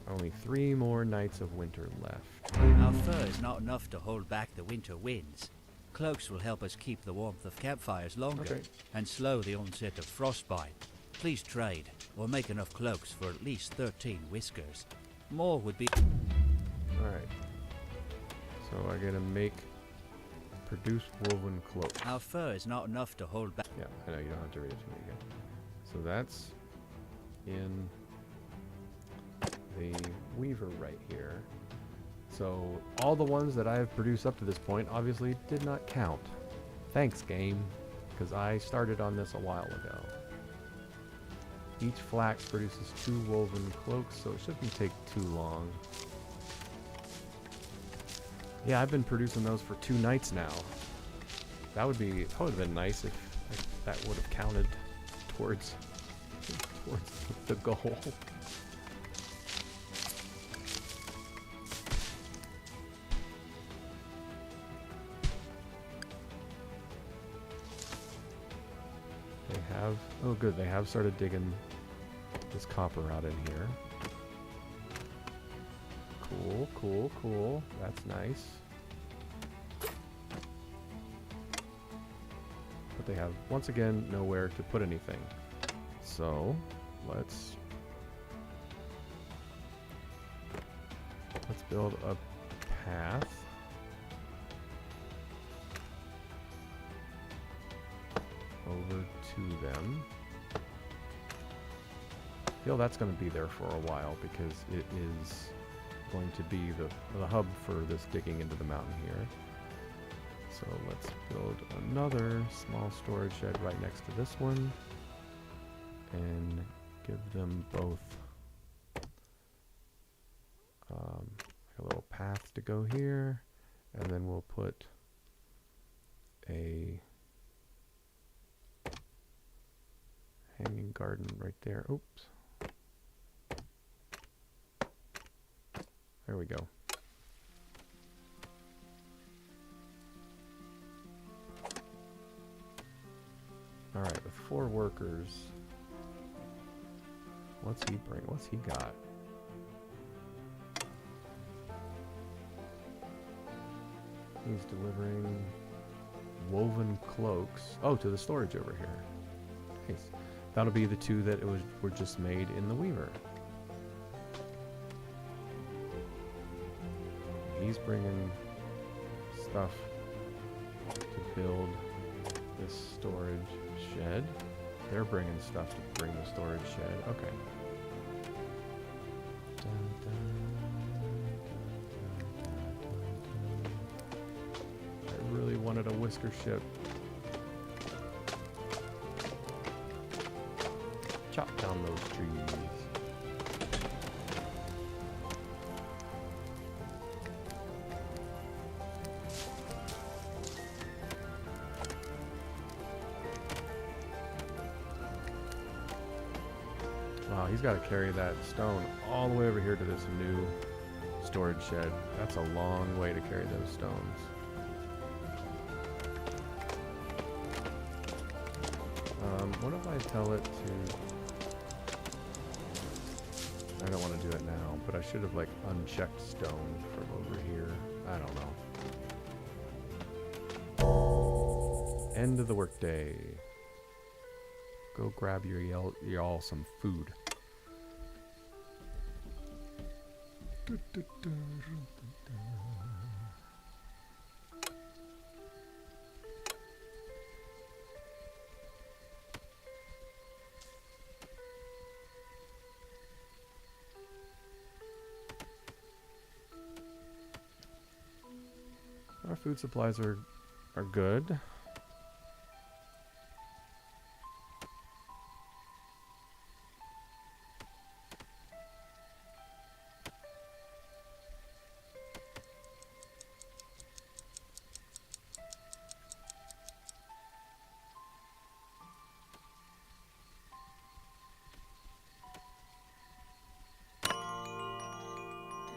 Only 3 more nights of winter left. Our fur is not enough to hold back the winter winds. Cloaks will help us keep the warmth of campfires longer and slow the onset of frostbite. Please trade, or make enough cloaks for at least 13 whiskers. More would be... Alright. So I'm gonna produce woven cloaks. Our fur is not enough to hold back... Yeah, I know, you don't have to read it to me again. So that's in the weaver right here. So all the ones that I've produced up to this point obviously did not count. Thanks, game, because I started on this a while ago. Each flax produces 2 woven cloaks, so it shouldn't take too long. Yeah, I've been producing those for 2 nights now. That would have been nice if that would have counted towards the goal. Oh good, they have started digging this copper out in here. Cool, cool, cool. That's nice. But they have, once again, nowhere to put anything. So, let's build a path. Over to them. I feel that's going to be there for a while because it is going to be the hub for this digging into the mountain here. So let's build another small storage shed right next to this one and give them both a little path to go here, and then we'll put a hanging garden right there. Oops. There we go. Alright, with 4 workers. What's he bring? What's he got? He's delivering woven cloaks. Oh, to the storage over here. Nice. That'll be the 2 that were just made in the Weaver. He's bringing stuff to build this storage shed. They're bringing stuff to bring the storage shed. Okay. Dun, dun, dun, I really wanted a whisker ship. Chop down those trees. Wow, he's got to carry that stone all the way over here to this new storage shed. That's a long way to carry those stones. What if I tell it to... I don't want to do it now, but I should have like unchecked stone from over here. I don't know. End of the workday. Go grab y'all some food. Our food supplies are good.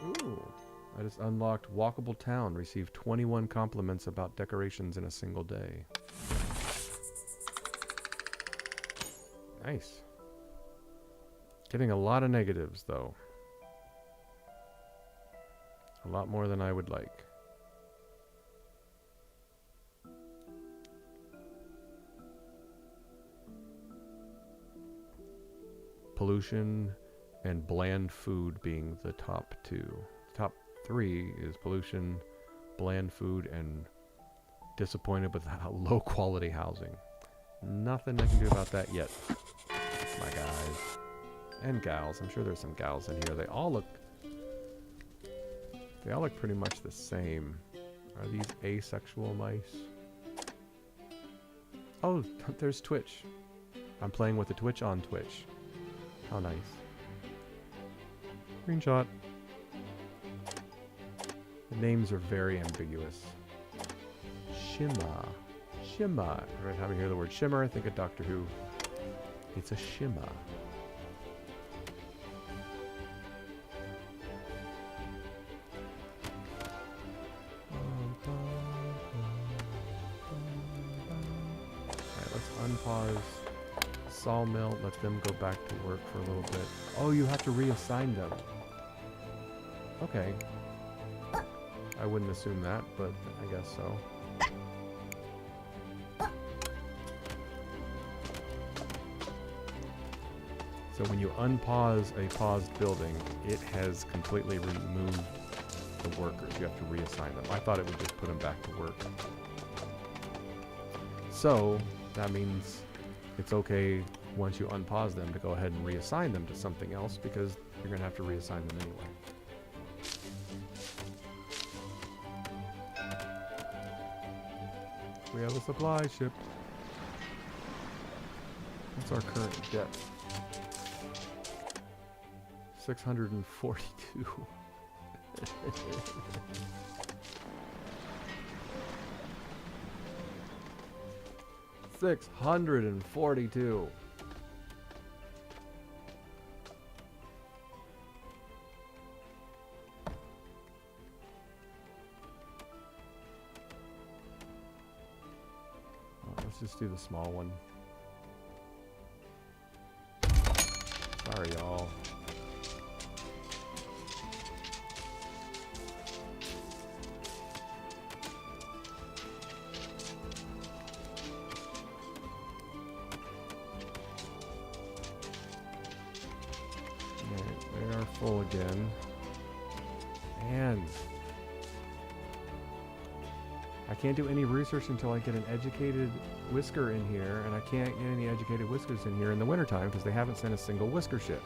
Ooh. I just unlocked Walkable Town. Received 21 compliments about decorations in a single day. Nice. Getting a lot of negatives, though. A lot more than I would like. Pollution and bland food being the top 2. Top 3 is pollution, bland food, and disappointed with low quality housing. Nothing I can do about that yet, my guys. And gals. I'm sure there's some gals in here. They all look pretty much the same. Are these asexual mice? Oh, there's Twitch. I'm playing with the Twitch on Twitch. How nice. Screenshot. The names are very ambiguous. Shimmer. Shimmer. Every time I hear the word shimmer, I think of Doctor Who. It's a shimmer. Alright, let's unpause Sawmill, let them go back to work for a little bit. Oh, you have to reassign them. Okay. I wouldn't assume that, but I guess so. So when you unpause a paused building, it has completely removed the workers. You have to reassign them. I thought it would just put them back to work. So that means it's okay once you unpause them to go ahead and reassign them to something else, because you're going to have to reassign them anyway. We have a supply ship. What's our current depth? 642. 642. Let's just do the small one. Sorry, y'all. They are full again. And I can't do any research until I get an educated whisker in here, and I can't get any educated whiskers in here in the wintertime because they haven't sent a single whisker ship.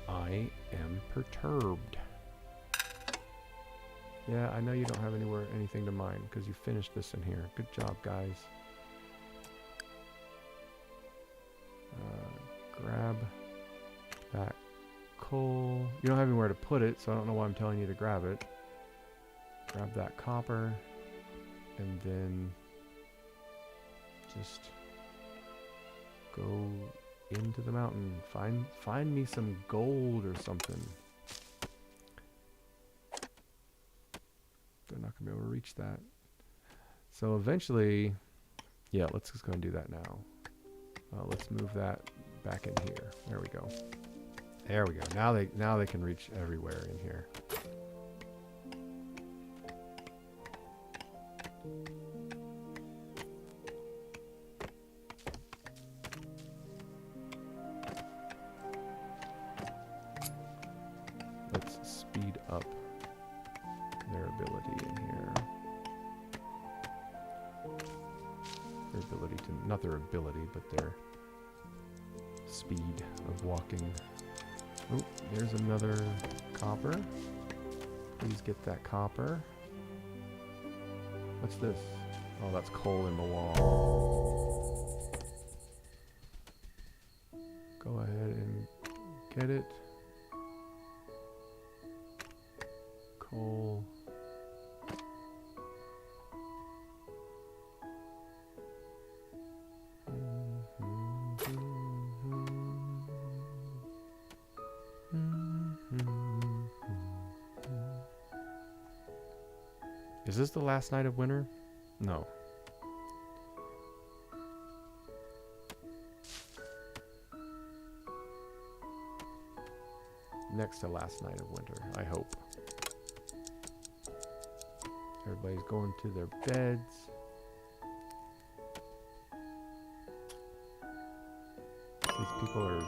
I am perturbed. Yeah, I know you don't have anything to mine because you finished this in here. Good job, guys. Grab that coal. You don't have anywhere to put it, so I don't know why I'm telling you to grab it. Grab that copper, and then just go into the mountain. Find me some gold or something. They're not gonna be able to reach that. So eventually, yeah, let's just go and do that now. Let's move that back in here. There we go. There we go. Now they can reach everywhere in here. Let's speed up their ability in here. Their ability to, not their ability, but their speed of walking. Oh, there's another copper. Please get that copper. What's this? Oh, that's coal in the wall. Go ahead and get it. Coal. Is this the last night of winter? No. Next to last night of winter, I hope. Everybody's going to their beds. These people are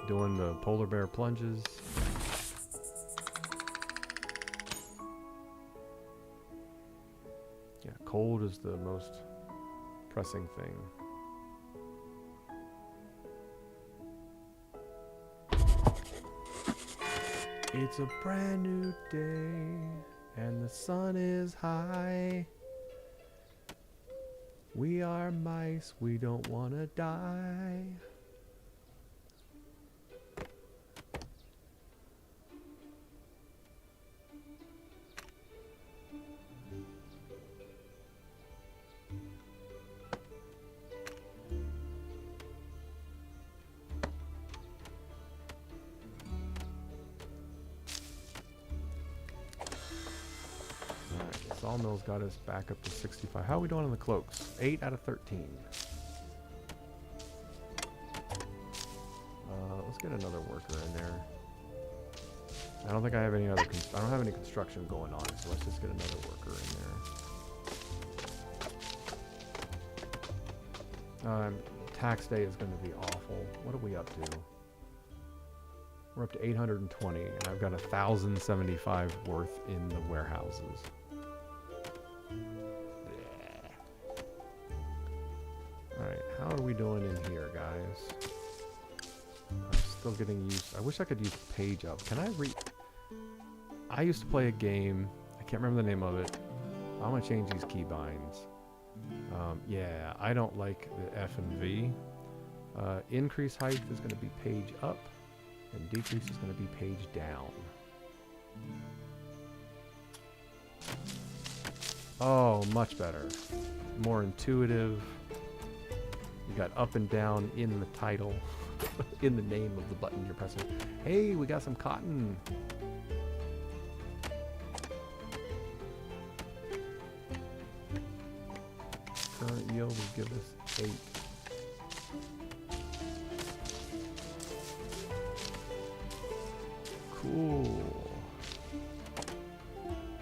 doing the polar bear plunges. Yeah, cold is the most pressing thing. It's a brand new day, and the sun is high. We are mice, we don't want to die. Sawmill's got us back up to 65. How are we doing on the cloaks? 8 out of 13. Let's get another worker in there. I don't think I have any other. I don't have any construction going on, so let's just get another worker in there. Tax day is going to be awful. What are we up to? We're up to 820, and I've got 1,075 worth in the warehouses. Alright, how are we doing in here, guys? I'm still getting used. I wish I could use page up. Can I I used to play a game. I can't remember the name of it. I'm going to change these keybinds. Yeah, I don't like the F and V. Increase height is going to be page up, and decrease is going to be page down. Oh, much better. More intuitive. You got up and down in the title, in the name of the button you're pressing. Hey, we got some cotton. Current yield will give us 8. Cool.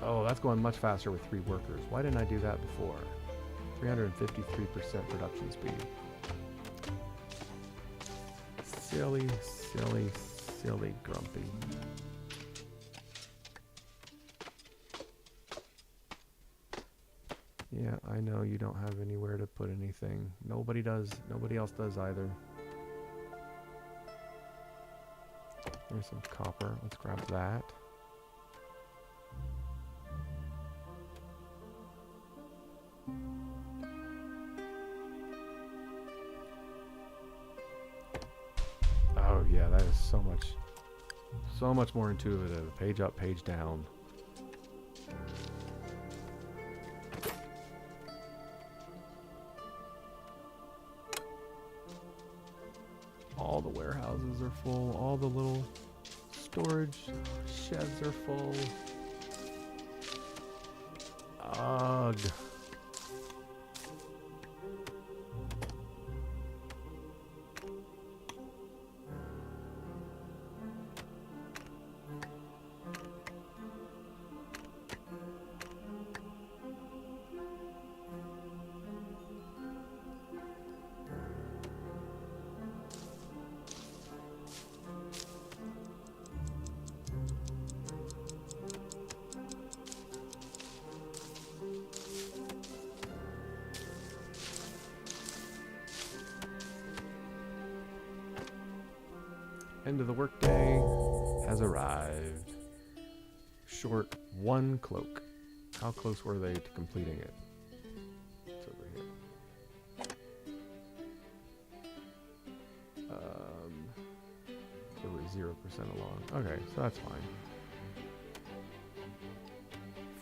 Oh, that's going much faster with 3 workers. Why didn't I do that before? 353% production speed. Silly, silly, silly Grumpy. Yeah, I know you don't have anywhere to put anything. Nobody does. Nobody else does either. There's some copper. Let's grab that. Oh yeah, that is so much more intuitive. Page up, page down. All the warehouses are full. All the little storage sheds are full. Ugh. End of the workday has arrived. Short 1 cloak. How close were they to completing it? It's over here. They were 0% along. Okay, so that's fine.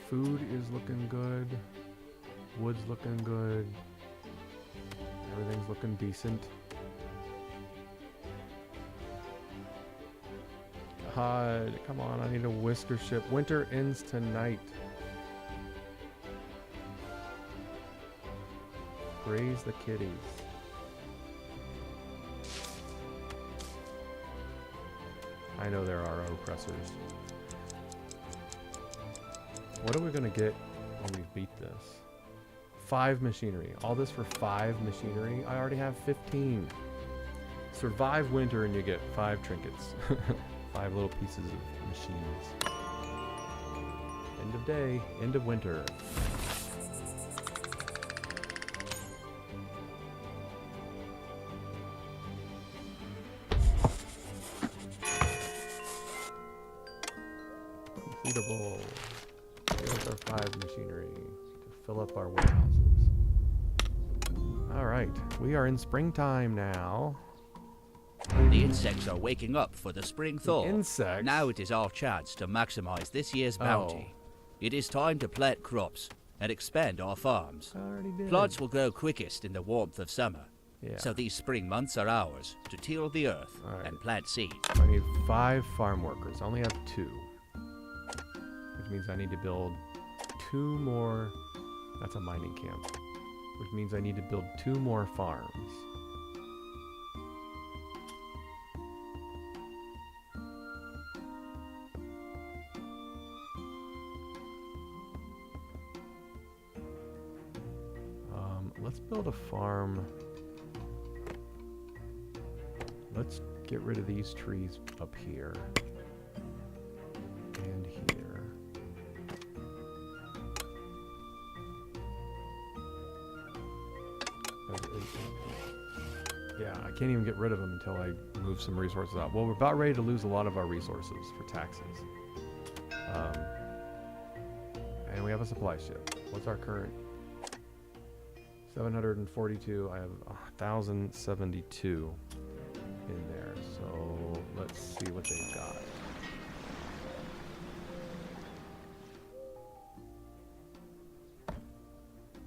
Food is looking good. Wood's looking good. Everything's looking decent. God, come on, I need a whisker ship. Winter ends tonight. Raise the kitties. I know there are oppressors. What are we gonna get when we beat this? 5 machinery. All this for 5 machinery? I already have 15. Survive winter and you get 5 trinkets. 5 little pieces of machines. End of day, end of winter. Completable. Here's our 5 machinery to fill up our warehouses. Alright, we are in springtime now. The insects are waking up for the spring thaw. Insects? Now it is our chance to maximize this year's bounty. It is time to plant crops and expand our farms. I already did. Plants will grow quickest in the warmth of summer. Yeah. So these spring months are ours to till the earth Alright. and plant seeds. I need 5 farm workers. I only have 2. Which means I need to build 2 more. That's a mining camp. Which means I need to build 2 more farms. Let's build a farm. Let's get rid of these trees up here. And here. Yeah, I can't even get rid of them until I move some resources out. Well, we're about ready to lose a lot of our resources for taxes. And we have a supply ship. What's our current? 742. I have 1,072 in there. So let's see what they've got.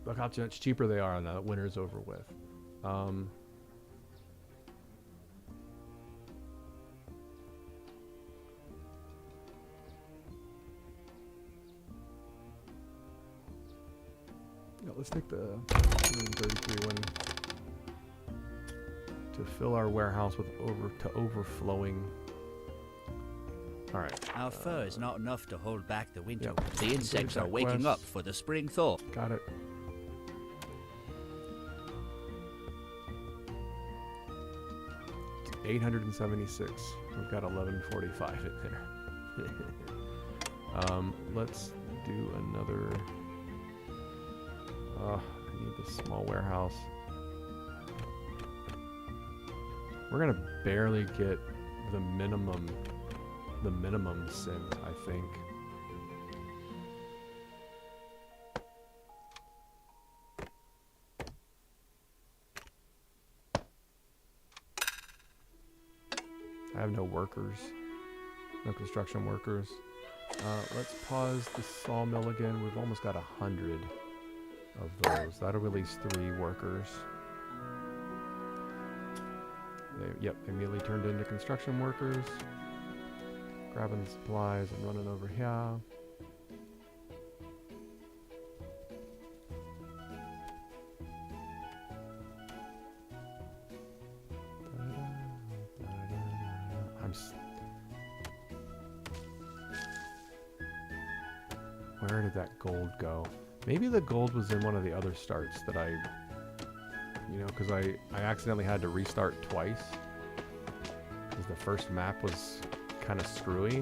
Look how much cheaper they are now that winter's over with. Yeah, let's take the 133 one to fill our warehouse with overflowing. All right. Our fur is not enough to hold back the winter. Yep. The insects are waking quest. up for the spring thaw. Got it. It's 876. We've got 1145 in there. Let's do another. I need this small warehouse. We're gonna barely get the minimum sent, I think. I have no workers, no construction workers. Let's pause the sawmill again. We've almost got 100 of those. That'll release 3 workers. Yep, immediately turned into construction workers. Grabbing the supplies and running over here. Where did that gold go? Maybe the gold was in one of the other starts that I, because I accidentally had to restart twice. Because the first map was kind of screwy.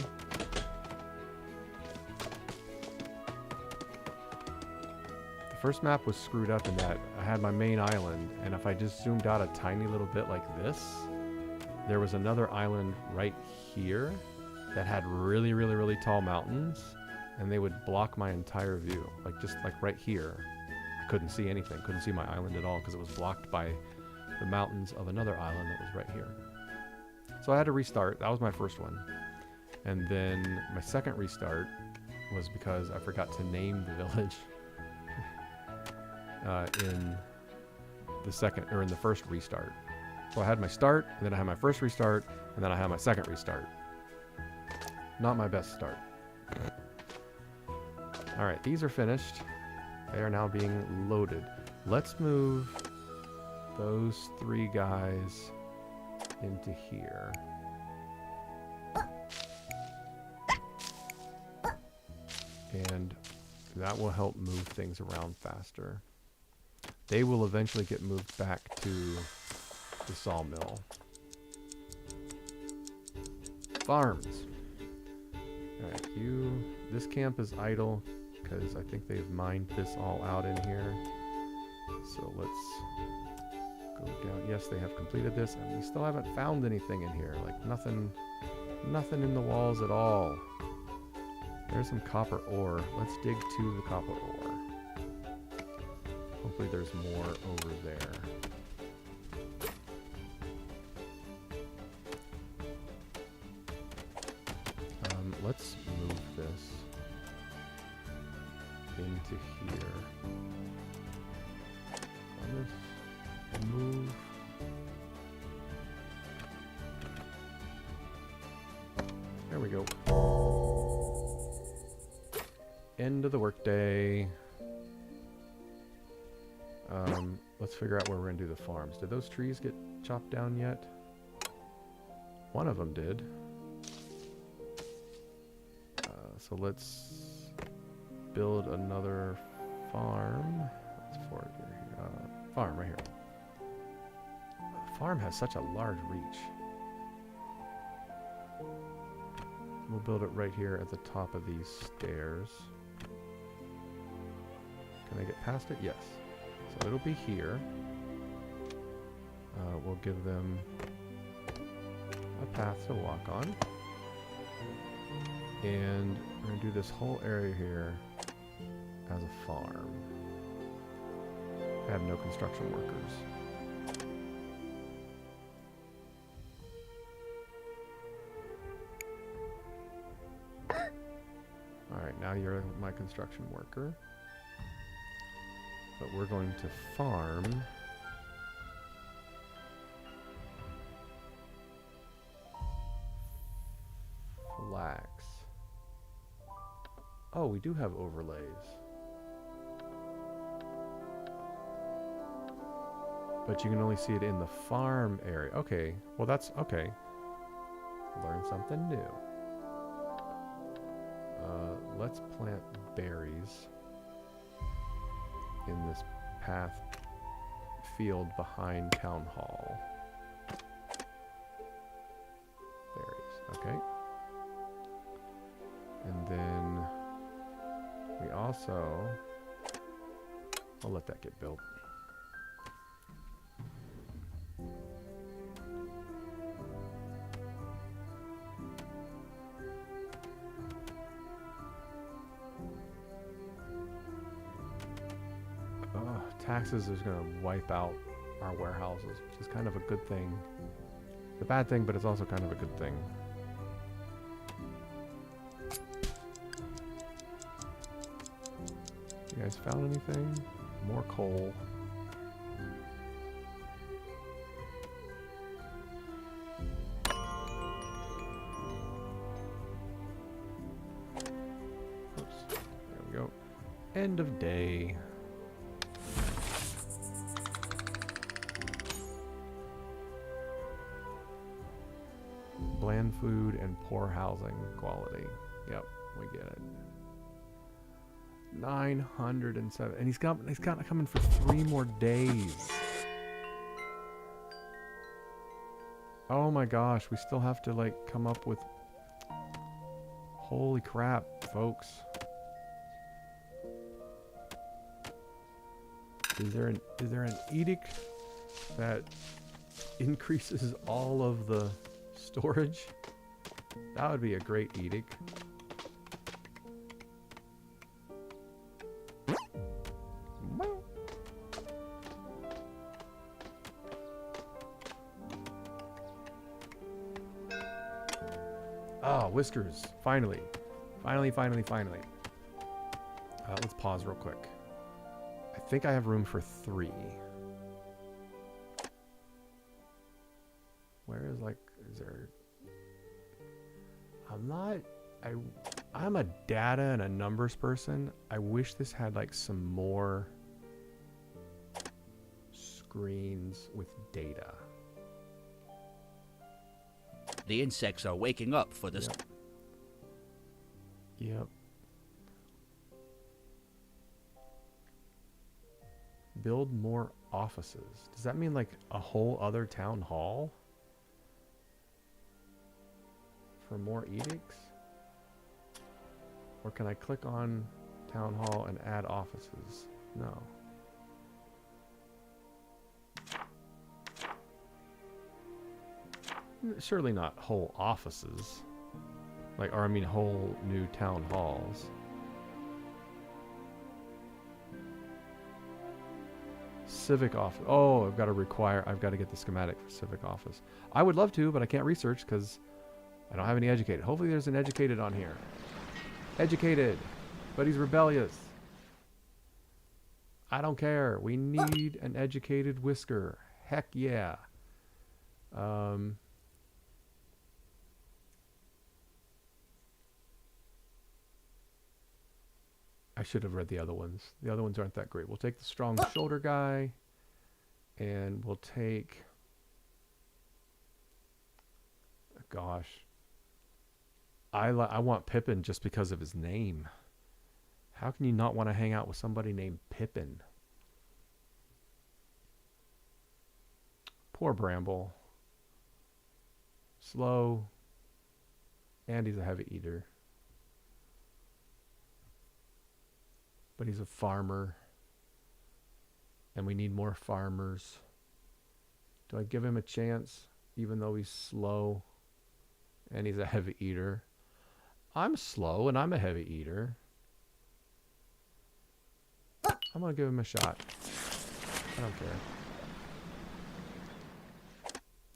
The first map was screwed up in that I had my main island, and if I just zoomed out a tiny little bit like this, there was another island right here that had really, really, really tall mountains, and they would block my entire view. Just right here. I couldn't see anything. Couldn't see my island at all because it was blocked by the mountains of another island that was right here. So I had to restart. That was my first one. And then my second restart was because I forgot to name the village in the first restart. So I had my start, and then I had my first restart, and then I had my second restart. Not my best start. Alright, these are finished. They are now being loaded. Let's move those 3 guys into here. And that will help move things around faster. They will eventually get moved back to the sawmill. Farms. Alright, this camp is idle because I think they've mined this all out in here. So let's go down. Yes, they have completed this, and we still haven't found anything in here. Nothing in the walls at all. There's some copper ore. Let's dig to the copper ore. Hopefully there's more over there. Let's move this into here. On this, move. There we go. End of the workday. Let's figure out where we're gonna do the farms. Did those trees get chopped down yet? One of them did. So let's build another farm. Let's forage here. Farm right here. The farm has such a large reach. We'll build it right here at the top of these stairs. Can I get past it? Yes. So it'll be here. We'll give them a path to walk on. And we're going to do this whole area here as a farm. I have no construction workers. Alright, now you're my construction worker. But we're going to farm flax. Oh, we do have overlays. But you can only see it in the farm area. Okay, well that's okay. Learn something new. Let's plant berries in this path field behind Town Hall. Berries, okay. And then we also, I'll let that get built. Taxes is going to wipe out our warehouses, which is kind of a good thing. It's a bad thing, but it's also kind of a good thing. You guys found anything? More coal. Oops. There we go. End of day. Bland food and poor housing quality. Yep, we get it. 907, and he's got coming for 3 more days. Oh my gosh, we still have to like come up with. Holy crap, folks! Is there an edict that increases all of the storage? That would be a great edict. Oh, Whiskers. Finally. Finally. Let's pause real quick. I think I have room for 3. Where is like, is there... I'm a data and a numbers person. I wish this had like some more screens with data. The insects are waking up for this. Yep. Build more offices. Does that mean like a whole other town hall? For more edicts? Or can I click on town hall and add offices? No. Surely not whole offices. Like, or I mean whole new town halls. Civic office. Oh, I've got to get the schematic for civic office. I would love to, but I can't research because I don't have any educated. Hopefully there's an educated on here. Educated, but he's rebellious. I don't care. We need an educated Whisker. Heck yeah. I should have read the other ones. The other ones aren't that great. We'll take the strong shoulder guy, and we'll take... Gosh. I want Pippin just because of his name. How can you not want to hang out with somebody named Pippin? Poor Bramble. Slow. And he's a heavy eater. But he's a farmer. And we need more farmers. Do I give him a chance? Even though he's slow. And he's a heavy eater. I'm slow and I'm a heavy eater. I'm going to give him a shot. I don't care.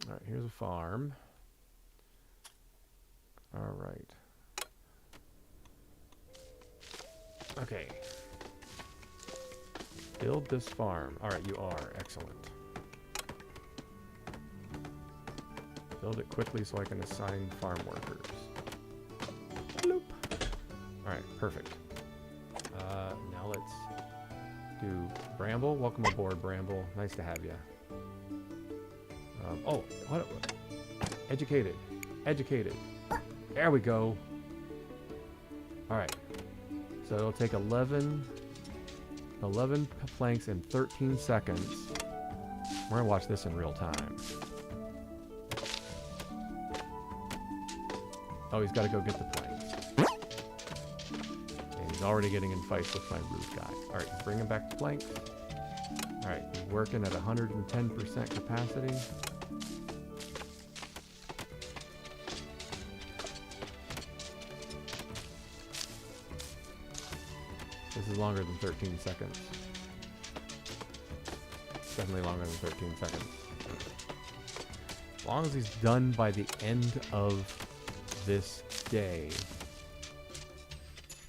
Alright, here's a farm. Alright. Okay. Build this farm. Alright, you are. Excellent. Build it quickly so I can assign farm workers. Bloop. Alright, perfect. Now let's do Bramble. Welcome aboard, Bramble. Nice to have you. Oh, what? Educated. Educated. There we go. Alright. So it'll take 11 planks in 13 seconds. We're going to watch this in real time. Oh, he's got to go get the planks. And he's already getting in fights with my roof guy. Alright, bring him back to planks. Alright, he's working at 110% capacity. This is longer than 13 seconds. It's definitely longer than 13 seconds. As long as he's done by the end of this day,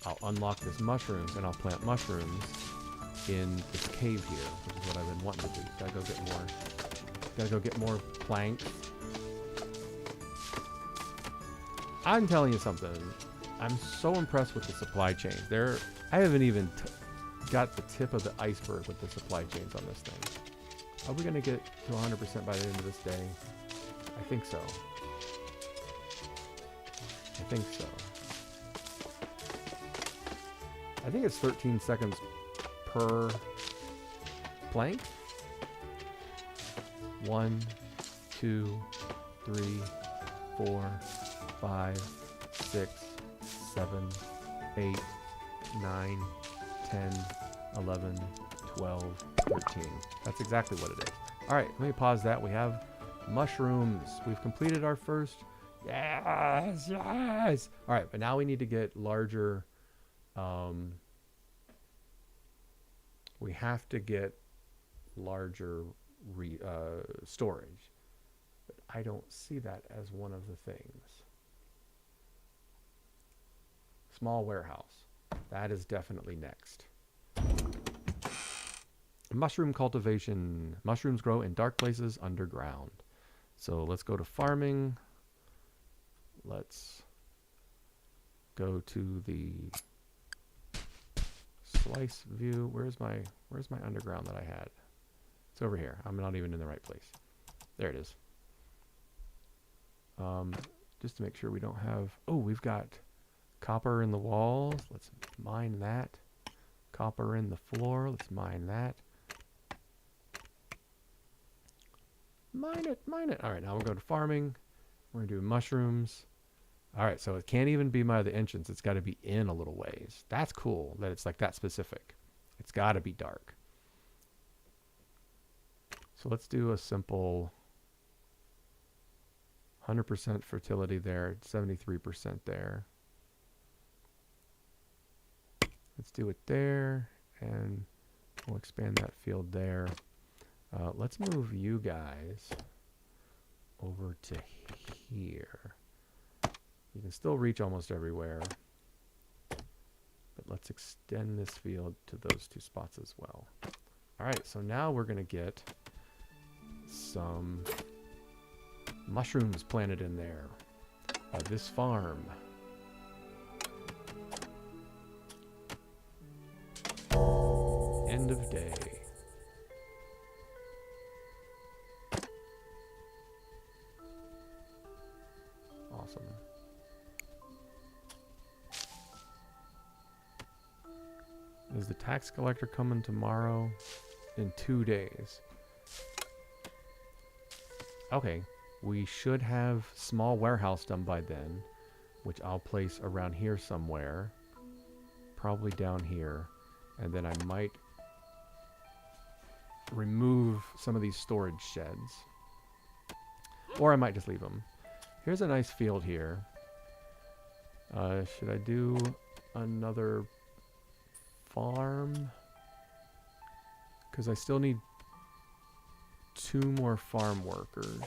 I'll unlock this mushrooms and I'll plant mushrooms in this cave here, which is what I've been wanting to do. Gotta go get more planks. I'm telling you something. I'm so impressed with the supply chain. I haven't even got the tip of the iceberg with the supply chains on this thing. Are we going to get to 100% by the end of this day? I think so. I think so. I think it's 13 seconds per plank. 1, 2, 3, 4, 5, 6, 7, 8, 9, 10, 11, 12, 13. That's exactly what it is. Alright, let me pause that. We have mushrooms. We've completed our first. Yes, yes! Alright, but now we need to get larger. We have to get larger storage. But I don't see that as one of the things. Small warehouse. That is definitely next. Mushroom cultivation. Mushrooms grow in dark places underground. So let's go to farming. Let's go to the slice view. Where's my underground that I had? It's over here. I'm not even in the right place. There it is. Just to make sure we don't have... Oh, we've got copper in the walls. Let's mine that. Copper in the floor. Let's mine that. Mine it, mine it. All right, now we'll go to farming. We're going to do mushrooms. All right, so it can't even be by the entrance. It's got to be in a little ways. That's cool that it's like that specific. It's got to be dark. So let's do a simple 100% fertility there, 73% there. Let's do it there, and we'll expand that field there. Let's move you guys over to here. You can still reach almost everywhere, but let's extend this field to those 2 spots as well. All right, so now we're going to get some mushrooms planted in there by this farm. End of day. Awesome. Is the tax collector coming tomorrow? In 2 days. Okay. We should have small warehouse done by then, which I'll place around here somewhere. Probably down here. And then I might remove some of these storage sheds. Or I might just leave them. Here's a nice field here. Should I do another farm? Because I still need 2 more farm workers.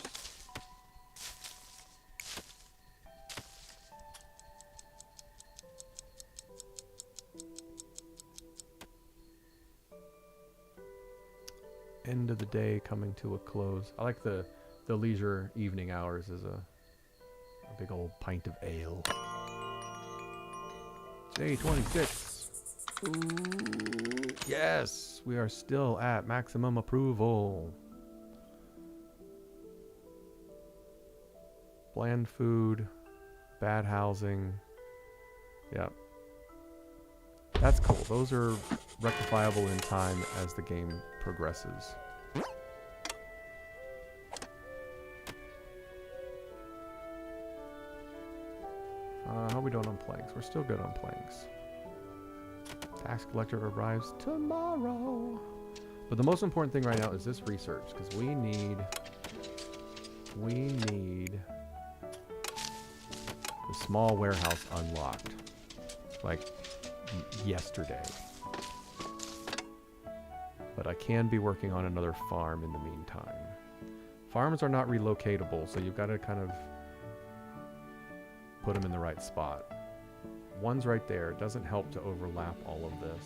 End of the day coming to a close. I like the leisure evening hours as a big old pint of ale. Day 26. Ooh, yes, we are still at maximum approval. Bland food, bad housing. Yep. That's cool. Those are rectifiable in time as the game progresses. How are we doing on planks? We're still good on planks. Tax collector arrives tomorrow. But the most important thing right now is this research, because we need the small warehouse unlocked. Like yesterday. But I can be working on another farm in the meantime. Farms are not relocatable, so you've got to kind of put them in the right spot. One's right there. It doesn't help to overlap all of this.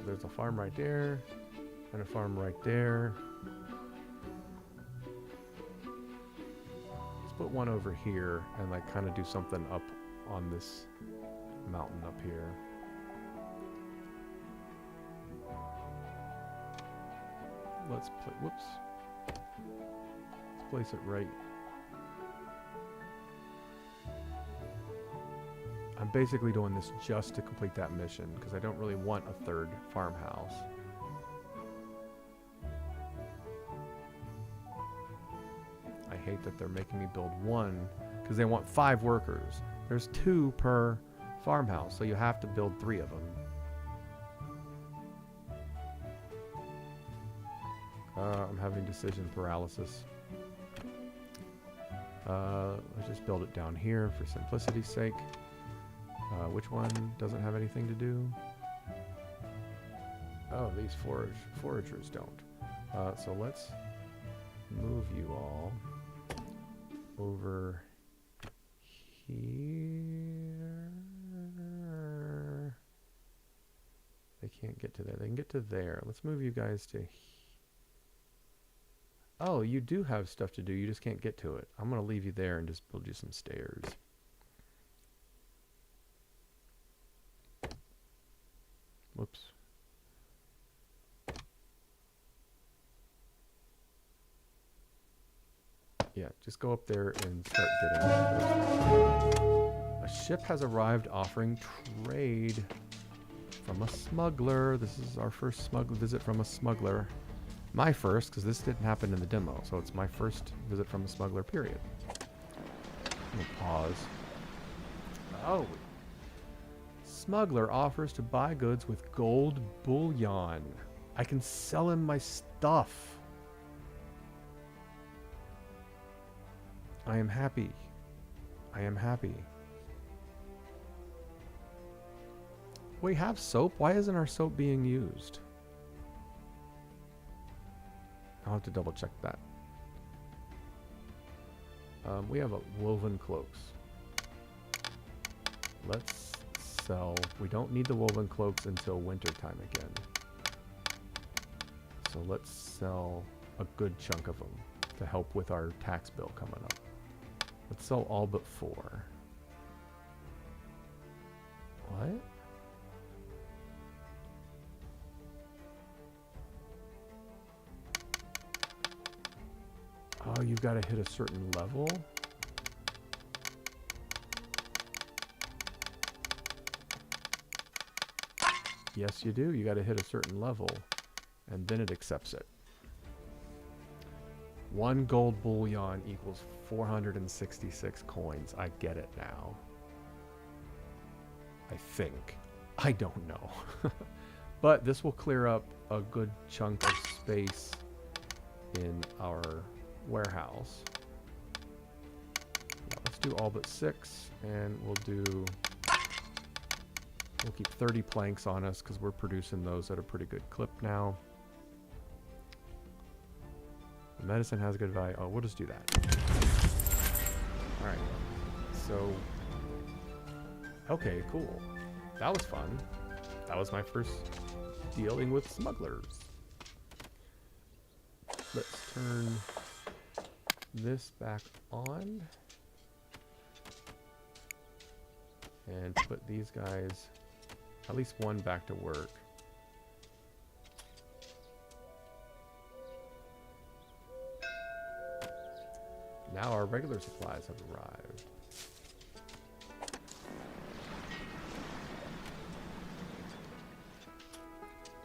There's a farm right there, and a farm right there. Let's put one over here and like kind of do something up on this mountain up here. Let's place it right. I'm basically doing this just to complete that mission because I don't really want a third farmhouse. I hate that they're making me build one because they want 5 workers. There's 2 per farmhouse, so you have to build 3 of them. I'm having decision paralysis. Let's just build it down here for simplicity's sake. Which one doesn't have anything to do? Oh, these foragers don't. So let's move you all over here. They can't get to there. They can get to there. Let's move you guys to here. Oh, you do have stuff to do. You just can't get to it. I'm going to leave you there and just build you some stairs. Whoops. Yeah, just go up there and start getting those. A ship has arrived offering trade from a smuggler. This is our first visit from a smuggler. My first, because this didn't happen in the demo, so it's my first visit from a smuggler, period. Let me pause. Oh. smuggler offers to buy goods with gold bullion. I can sell him my stuff. I am happy. I am happy. We have soap. Why isn't our soap being used? I'll have to double check that. We have woven cloaks. Let's sell. We don't need the woven cloaks until winter time again. So let's sell a good chunk of them to help with our tax bill coming up. Let's sell all but 4. What? Oh, you've got to hit a certain level? Yes, you do. You got to hit a certain level, and then it accepts it. 1 gold bullion equals 466 coins. I get it now. I think. I don't know. But this will clear up a good chunk of space in our warehouse. Yeah, let's do all but 6, and we'll keep 30 planks on us because we're producing those at a pretty good clip now. The medicine has good value. Oh, we'll just do that. Alright. So, okay, cool. That was fun. That was my first dealing with smugglers. Let's turn this back on. And put these guys, at least one, back to work. Now our regular supplies have arrived.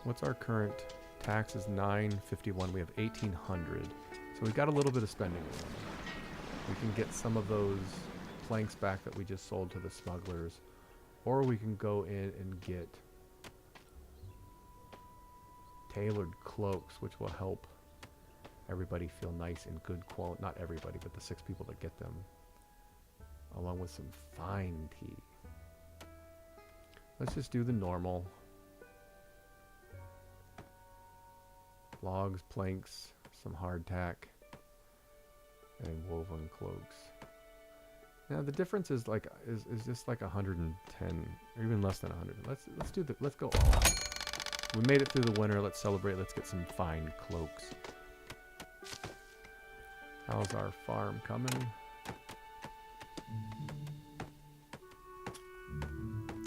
What's our current tax? Is 951. We have 1,800. So we've got a little bit of spending room. We can get some of those planks back that we just sold to the smugglers, or we can go in and get tailored cloaks, which will help everybody feel nice and good quality. Not everybody, but the 6 people that get them, along with some fine tea. Let's just do the normal. Logs, planks, some hardtack, and woven cloaks. Now the difference is like is just like 110 or even less than 100. Let's go all out. We made it through the winter. Let's celebrate. Let's get some fine cloaks. How's our farm coming?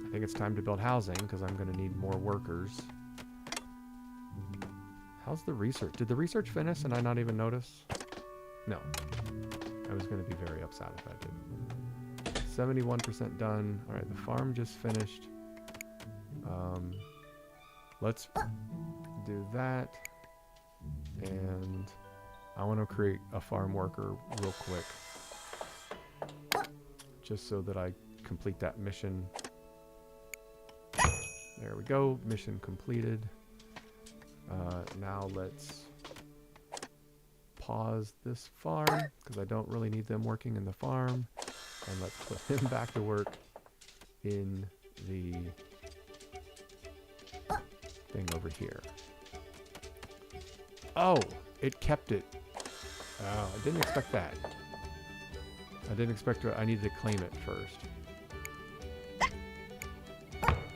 I think it's time to build housing because I'm going to need more workers. How's the research? Did the research finish and I not even notice? No. I was going to be very upset if I didn't. 71% done. All right, the farm just finished. Let's do that. And I want to create a farm worker real quick, just so that I complete that mission. There we go. Mission completed. Now let's pause this farm because I don't really need them working in the farm, and let's put him back to work in the thing over here. Oh, it kept it. Oh, I didn't expect that. I didn't expect to. I needed to claim it first.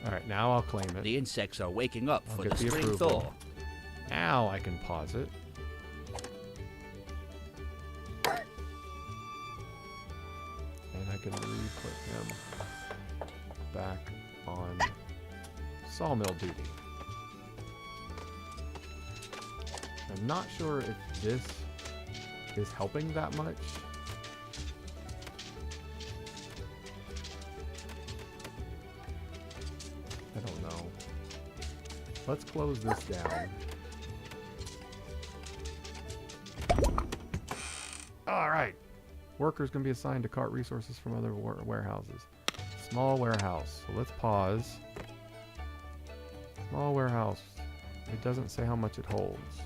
All right, now I'll claim it. The insects are waking up for the spring approval. thaw. Now I can pause it. And I can re-put him back on sawmill duty. I'm not sure if this is helping that much. I don't know. Let's close this down. Alright. Workers can be assigned to cart resources from other warehouses. Small warehouse. So let's pause. Small warehouse. It doesn't say how much it holds.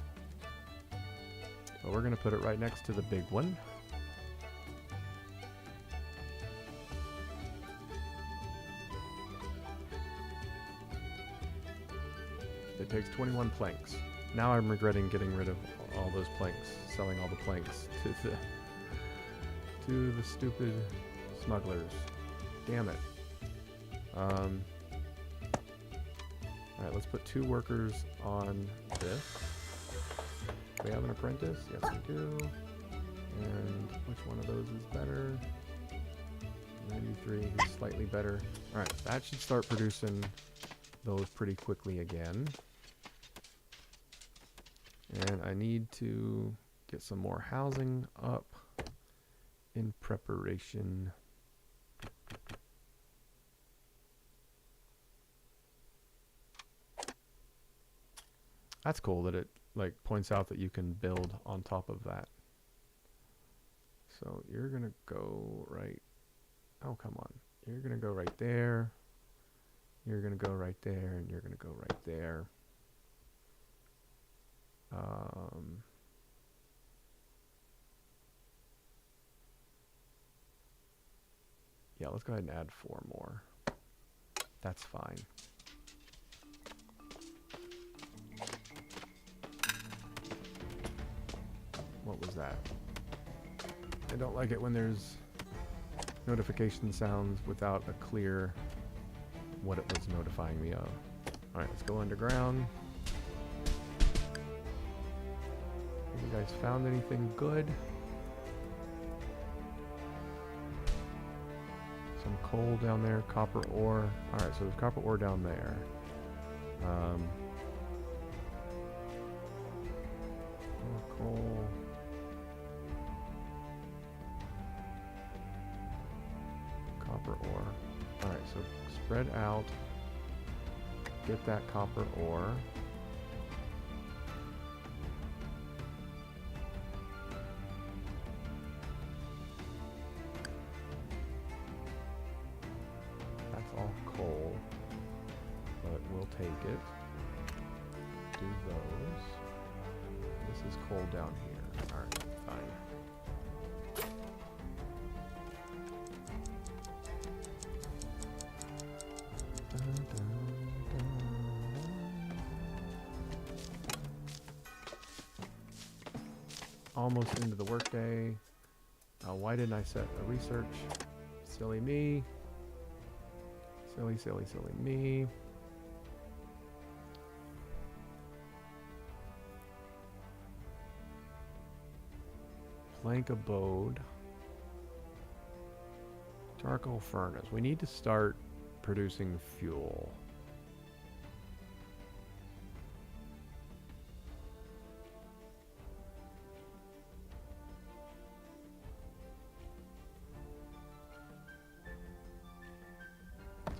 So we're going to put it right next to the big one. It takes 21 planks. Now I'm regretting getting rid of all those planks, selling all the planks to the stupid smugglers. Damn it. Alright, let's put 2 workers on this. Do we have an apprentice? Yes, we do. And which one of those is better? 93, who's slightly better. Alright, that should start producing those pretty quickly again. And I need to get some more housing up in preparation. That's cool that it like points out that you can build on top of that. So you're gonna go right, oh come on, you're gonna go right there, you're gonna go right there, and you're gonna go right there. Yeah, let's go ahead and add 4 more. That's fine. What was that? I don't like it when there's notification sounds without a clear what it was notifying me of. Alright, let's go underground. Have you guys found anything good? Some coal down there, copper ore. Alright, so there's copper ore down there. More coal. Copper ore. Alright, so spread out. Get that copper ore. That's all coal, but we'll take it. Do those. This is coal down here. Alright, fine. Almost into the workday. Why didn't I set a research? Silly me. Silly, silly, silly me. Plank abode. Charcoal furnace. We need to start producing fuel.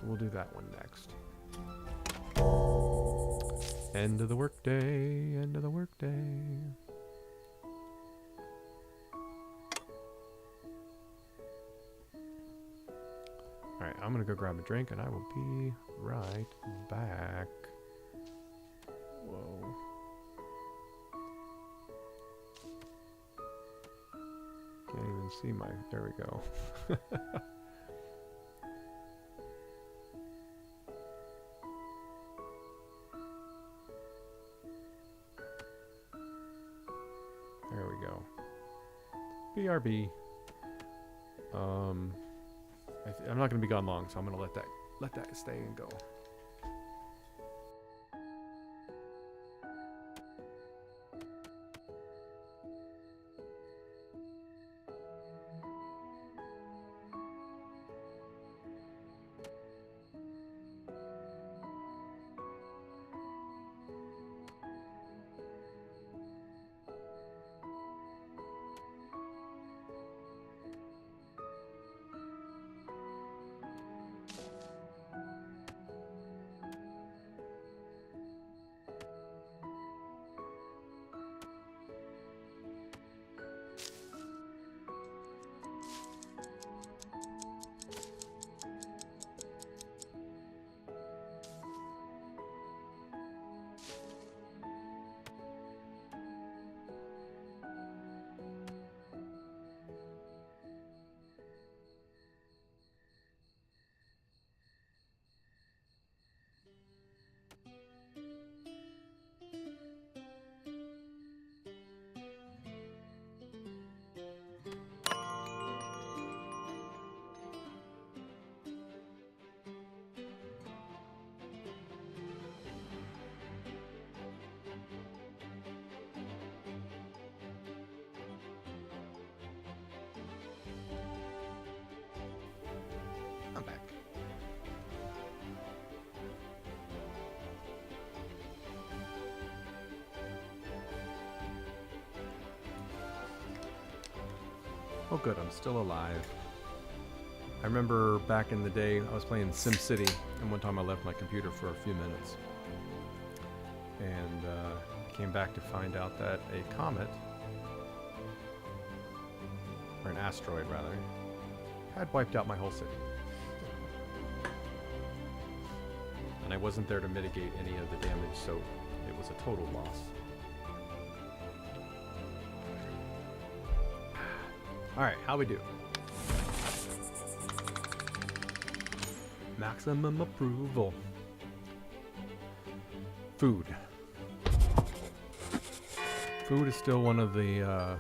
We'll do that one next. End of the workday, end of the workday. Alright, I'm gonna go grab a drink and I will be right back. Whoa. Can't even see my, there we go. There we go. BRB. I'm not going to be gone long, so I'm going to let that stay and go. Oh good, I'm still alive. I remember back in the day, I was playing SimCity, and one time I left my computer for a few minutes. And came back to find out that a comet, or an asteroid rather, had wiped out my whole city. And I wasn't there to mitigate any of the damage, so it was a total loss. Alright, how we do? Maximum approval. Food. Food is still one of the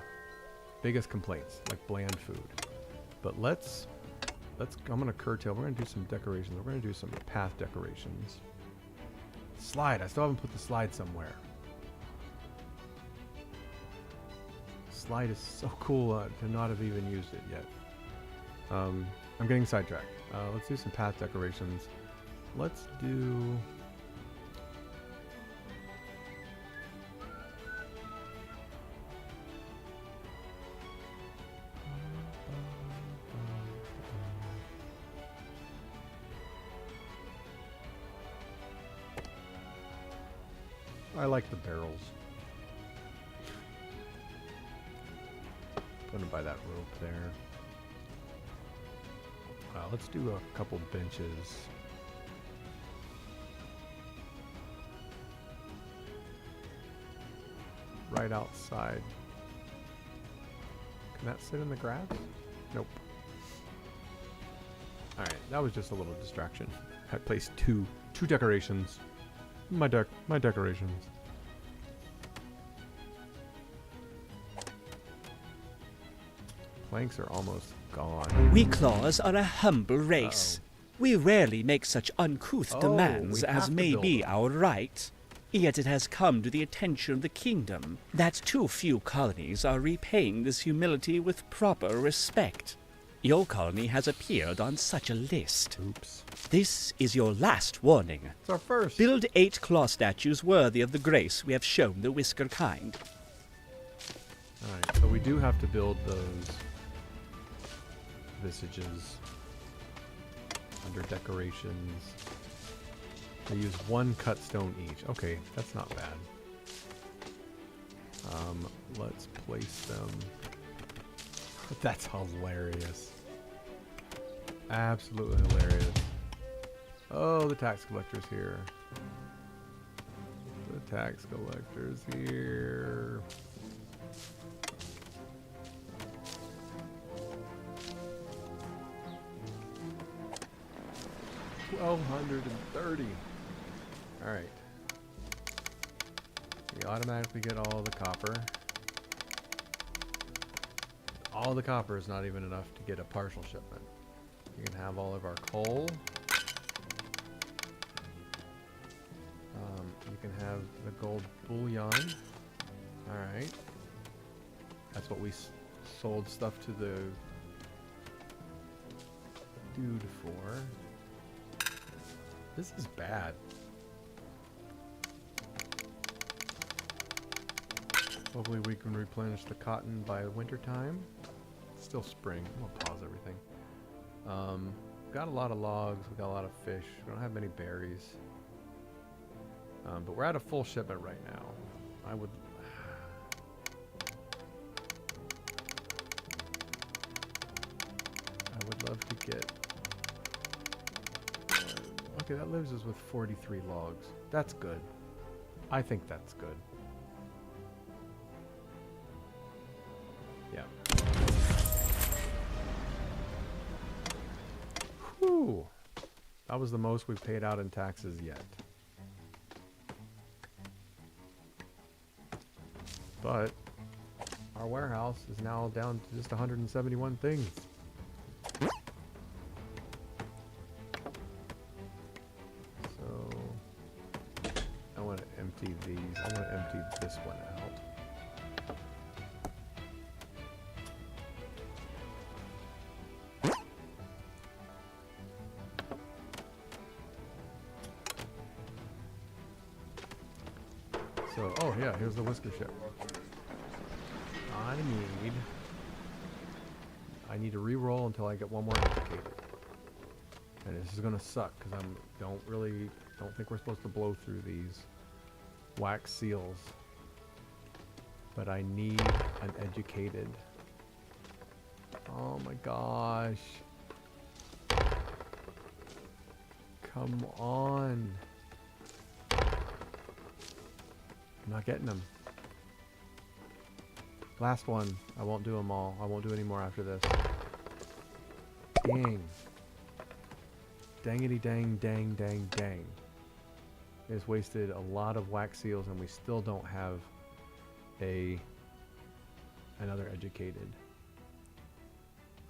biggest complaints, like bland food. But let's I'm gonna curtail. We're gonna do some decorations. We're gonna do some path decorations. Slide. I still haven't put the slide somewhere. Slide is so cool to not have even used it yet. I'm getting sidetracked. Let's do some path decorations. Let's do. I like the barrels. Put them by that rope there. Let's do a couple benches. Right outside. Can that sit in the grass? Nope. Alright, that was just a little distraction. I placed two decorations. My decorations. Planks are almost gone. We claws are a humble race. We rarely make such uncouth demands we have as to may build be them. our right. Yet it has come to the attention of the kingdom that too few colonies are repaying this humility with proper respect. Your colony has appeared on such a list. Oops. This is your last warning. It's our first. Build 8 claw statues worthy of the grace we have shown the Whisker kind. Alright, so we do have to build those visages under decorations. They use 1 cut stone each. Okay, that's not bad. Let's place them. That's hilarious. Absolutely hilarious. Oh, the tax collector's here. The tax collector's here. $1,230. All right. We automatically get all the copper. All the copper is not even enough to get a partial shipment. You can have all of our coal. You can have the gold bullion. All right. That's what we sold stuff to the dude for. This is bad. Hopefully we can replenish the cotton by winter time. It's still spring. I'm gonna pause everything. Got a lot of logs. We got a lot of fish. We don't have many berries. But we're at a full shipment right now. I would love to get. Okay, that leaves us with 43 logs. That's good. I think that's good. Yeah. Whew. That was the most we've paid out in taxes yet. But our warehouse is now down to just 171 things. I want to empty these. I want to empty this one out. So, oh yeah, here's the whisker ship. I need I need to re-roll until I get one more educated. And this is gonna suck because don't think we're supposed to blow through these wax seals. But I need an educated. Oh my gosh. Come on. I'm not getting them. Last one. I won't do them all. I won't do any more after this. Dang. Dangity dang dang dang dang. It's wasted a lot of wax seals and we still don't have another educated.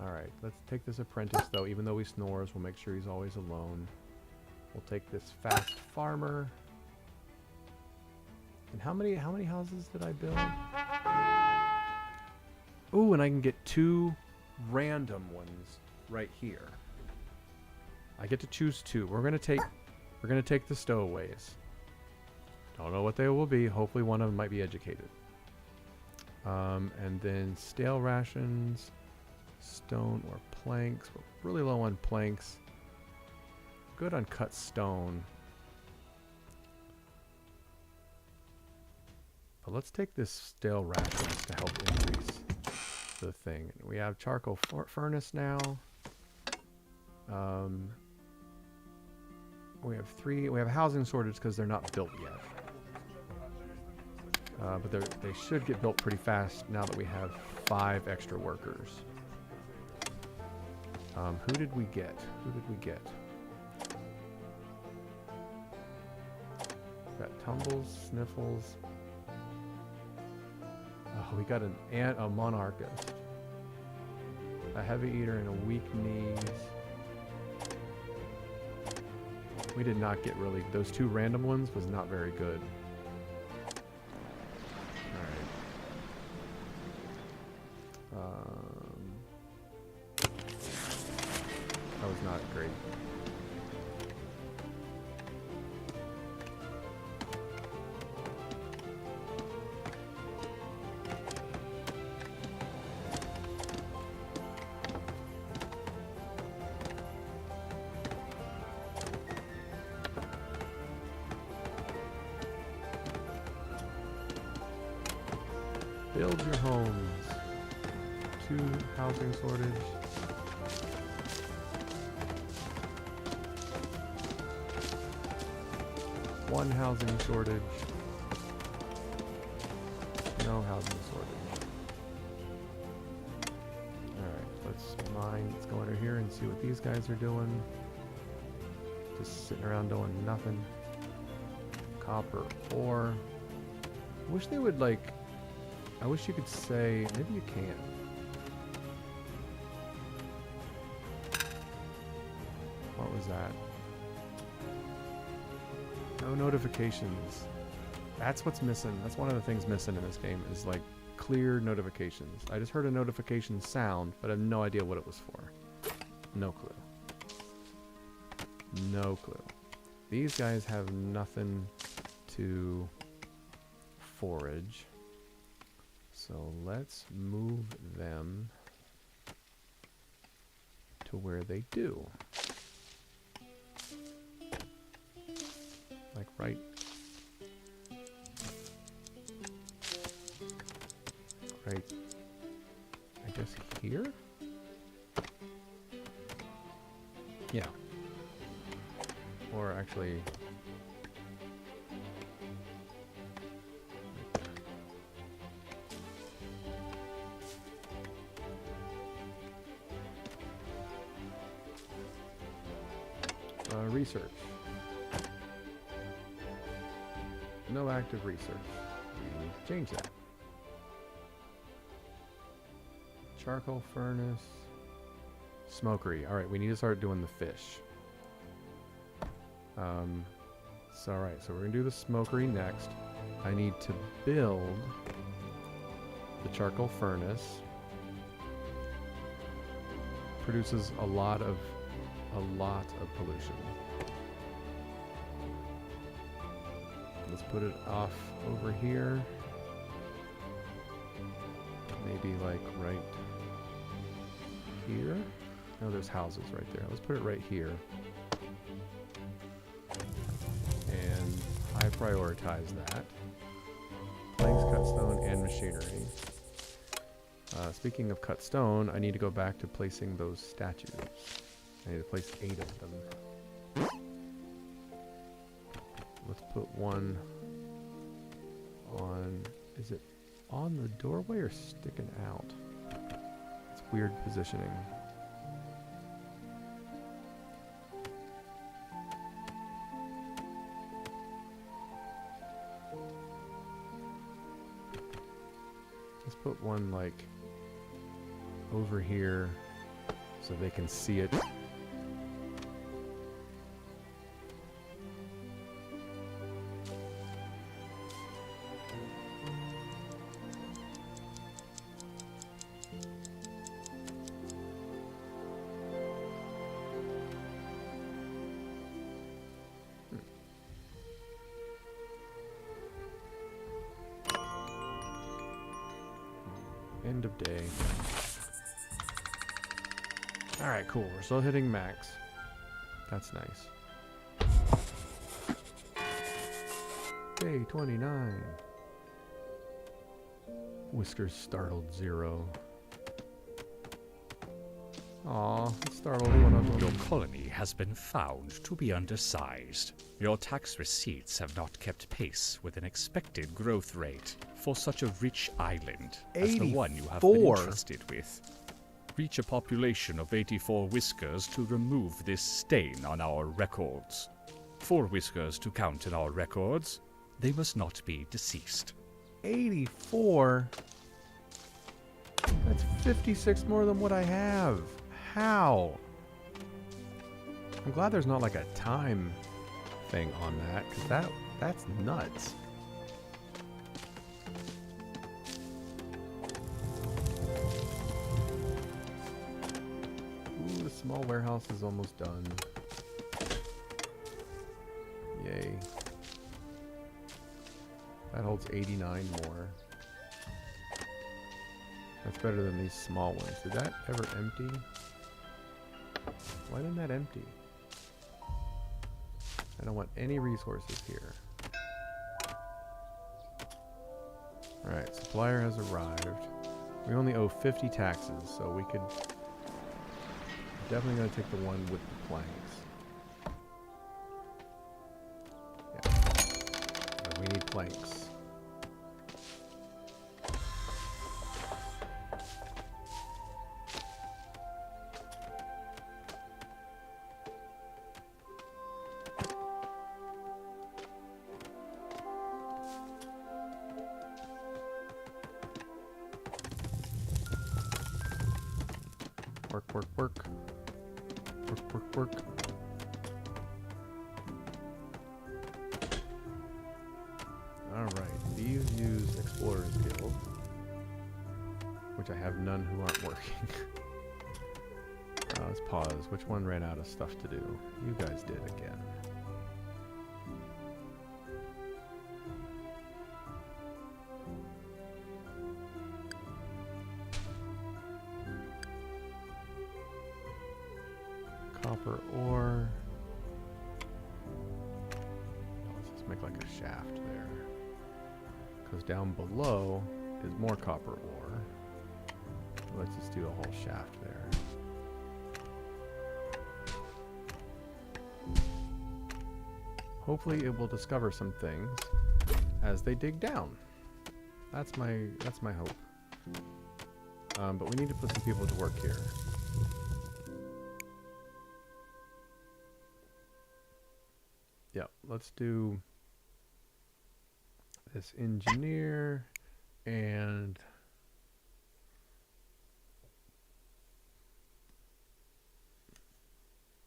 Alright, let's take this apprentice though. Even though he snores, we'll make sure he's always alone. We'll take this fast farmer. And how many houses did I build? Ooh, and I can get 2 random ones right here. I get to choose 2. We're gonna take the stowaways. Don't know what they will be. Hopefully one of them might be educated. And then stale rations, stone or planks. We're really low on planks. Good on cut stone. But let's take this stale rations to help increase the thing. We have charcoal furnace now. We have 3. We have housing shortage because they're not built yet. But they should get built pretty fast now that we have 5 extra workers. Who did we get? Got Tumbles, Sniffles. Oh, we got a Monarchist. A Heavy Eater and a Weak Knees. We did not get really... Those 2 random ones was not very good. That was not great. Build your homes. 2 housing shortage. 1 housing shortage. No housing shortage. Alright, let's mine. Let's go under here and see what these guys are doing. Just sitting around doing nothing. Copper ore. I wish they would like... I wish you could say... Maybe you can. What was that? No notifications. That's what's missing. That's one of the things missing in this game is like clear notifications. I just heard a notification sound, but I have no idea what it was for. No clue. No clue. These guys have nothing to forage. So let's move them to where they do. Like right I guess here? Yeah. Or actually research. No active research. We need to change that. Charcoal furnace. Smokery. Alright, we need to start doing the fish. So alright, so we're going to do the smokery next. I need to build the charcoal furnace. Produces a lot of pollution. Let's put it off over here. Maybe like right here. No, there's houses right there. Let's put it right here. And I prioritize that. Planks, cut stone, and machinery. Speaking of cut stone, I need to go back to placing those statues. I need to place 8 of them. Let's put one on... Is it on the doorway or sticking out? It's weird positioning. Let's put one like over here so they can see it. End of day. Alright, cool. We're still hitting max. That's nice. Day 29. Whiskers startled 0. Aw, it startled one of them. Your colony has been found to be undersized. Your tax receipts have not kept pace with an expected growth rate for such a rich island as the one you have been 84. entrusted with. Reach a population of 84 whiskers to remove this stain on our records. 4 whiskers to count in our records. They must not be deceased. 84? That's 56 more than what I have. How? I'm glad there's not like a time thing on that, because that's nuts. Ooh, the small warehouse is almost done. Yay. That holds 89 more. That's better than these small ones. Did that ever empty? Why didn't that empty? I don't want any resources here. Alright, supplier has arrived. We only owe 50 taxes, so we could... Definitely going to take the one with the planks. Yeah. We need planks. Work, work, work. Work, work, work. Alright, these use Explorer's Guild, which I have none who aren't working. Let's pause. Which one ran out of stuff to do? You guys did again. Copper ore. Let's just make like a shaft there. Because down below is more copper ore. Let's just do a whole shaft there. Hopefully it will discover some things as they dig down. That's my hope. But we need to put some people to work here. Yeah, let's do this engineer and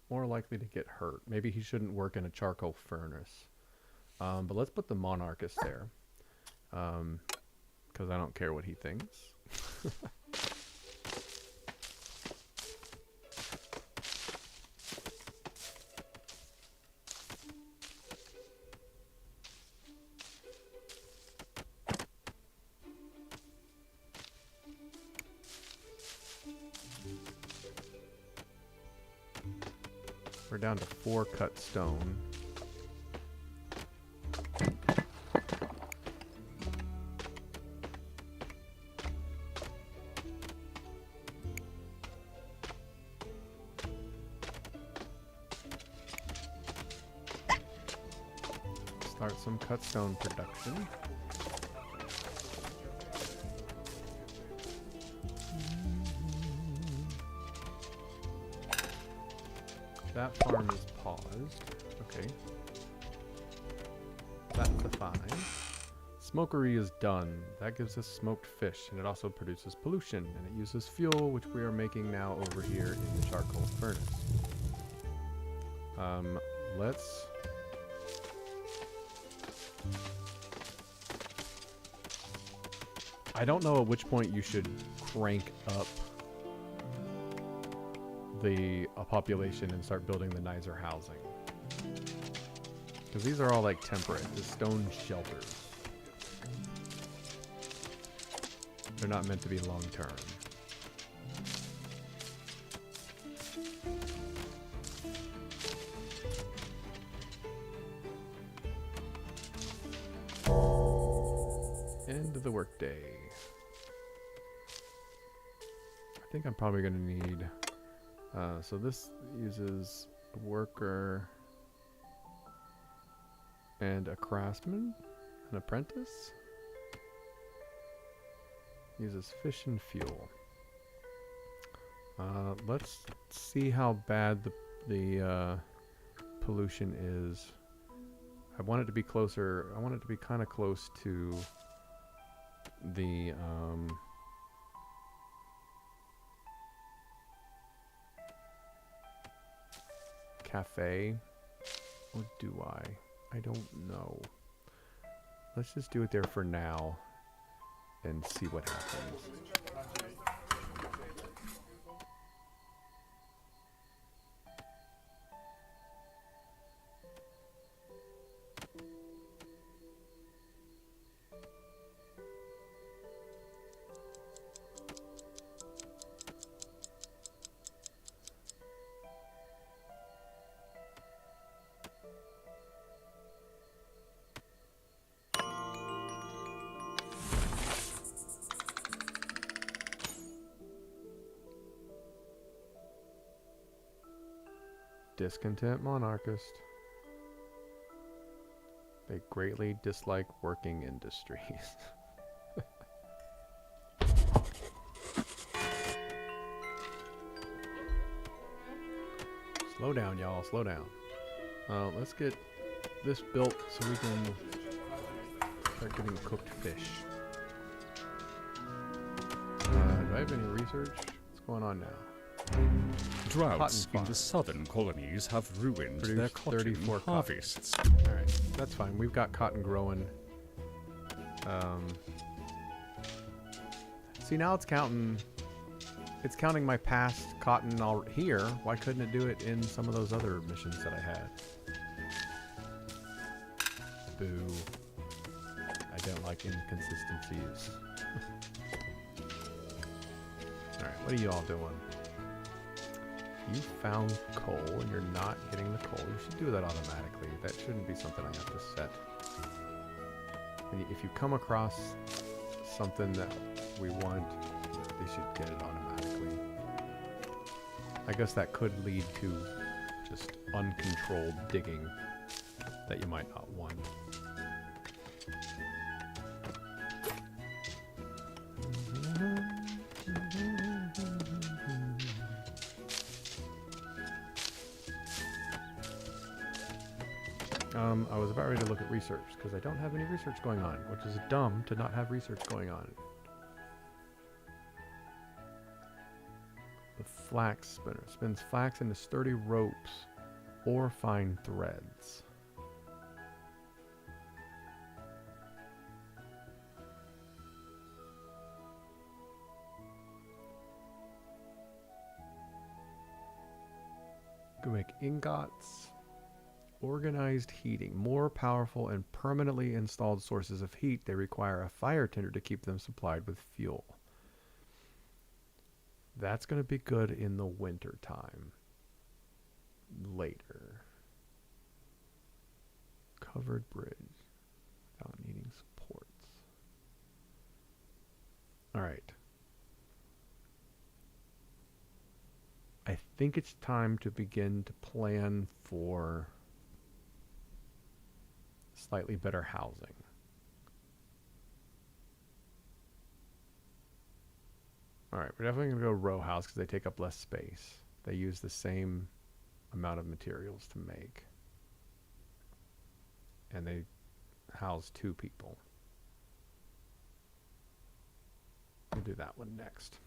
more likely to get hurt. Maybe he shouldn't work in a charcoal furnace. But let's put the monarchist there. Because I don't care what he thinks. We're down to 4 cut stone. Start some cut stone production. That farm is paused. Okay. That's fine. Smokery is done. That gives us smoked fish, and it also produces pollution, and it uses fuel, which we are making now over here in the charcoal furnace. Let's... I don't know at which point you should crank up the population and start building the nicer housing. Because these are all like temperate, the stone shelters. They're not meant to be long term. End of the workday. I think I'm probably going to need... so this uses a worker and a craftsman, an apprentice. Uses fish and fuel. Let's see how bad the pollution is. I want it to be closer. I want it to be kind of close to the cafe, or do I don't know. Let's just do it there for now and see what happens. Discontent monarchist. They greatly dislike working industries. Slow down, y'all. Slow down. Let's get this built so we can start getting cooked fish. Do I have any research? What's going on now? Droughts in the southern colonies have ruined their cotton 34 harvests. Alright, that's fine. We've got cotton growing. See, now it's counting my past cotton all here. Why couldn't it do it in some of those other missions that I had? Boo. I don't like inconsistencies. Alright, what are you all doing? You found coal and you're not getting the coal. You should do that automatically. That shouldn't be something I have to set. If you come across something that we want, they should get it automatically. I guess that could lead to just uncontrolled digging that you might not want. I was about ready to look at research, because I don't have any research going on, which is dumb to not have research going on. The flax spinner spins flax into sturdy ropes or fine threads. You can make ingots. Organized heating. More powerful and permanently installed sources of heat. They require a fire tender to keep them supplied with fuel. That's going to be good in the winter time. later. Covered bridge without needing supports. Alright. I think it's time to begin to plan for slightly better housing. Alright, we're definitely going to go row house because they take up less space. They use the same amount of materials to make. And they house 2 people. We'll do that one next.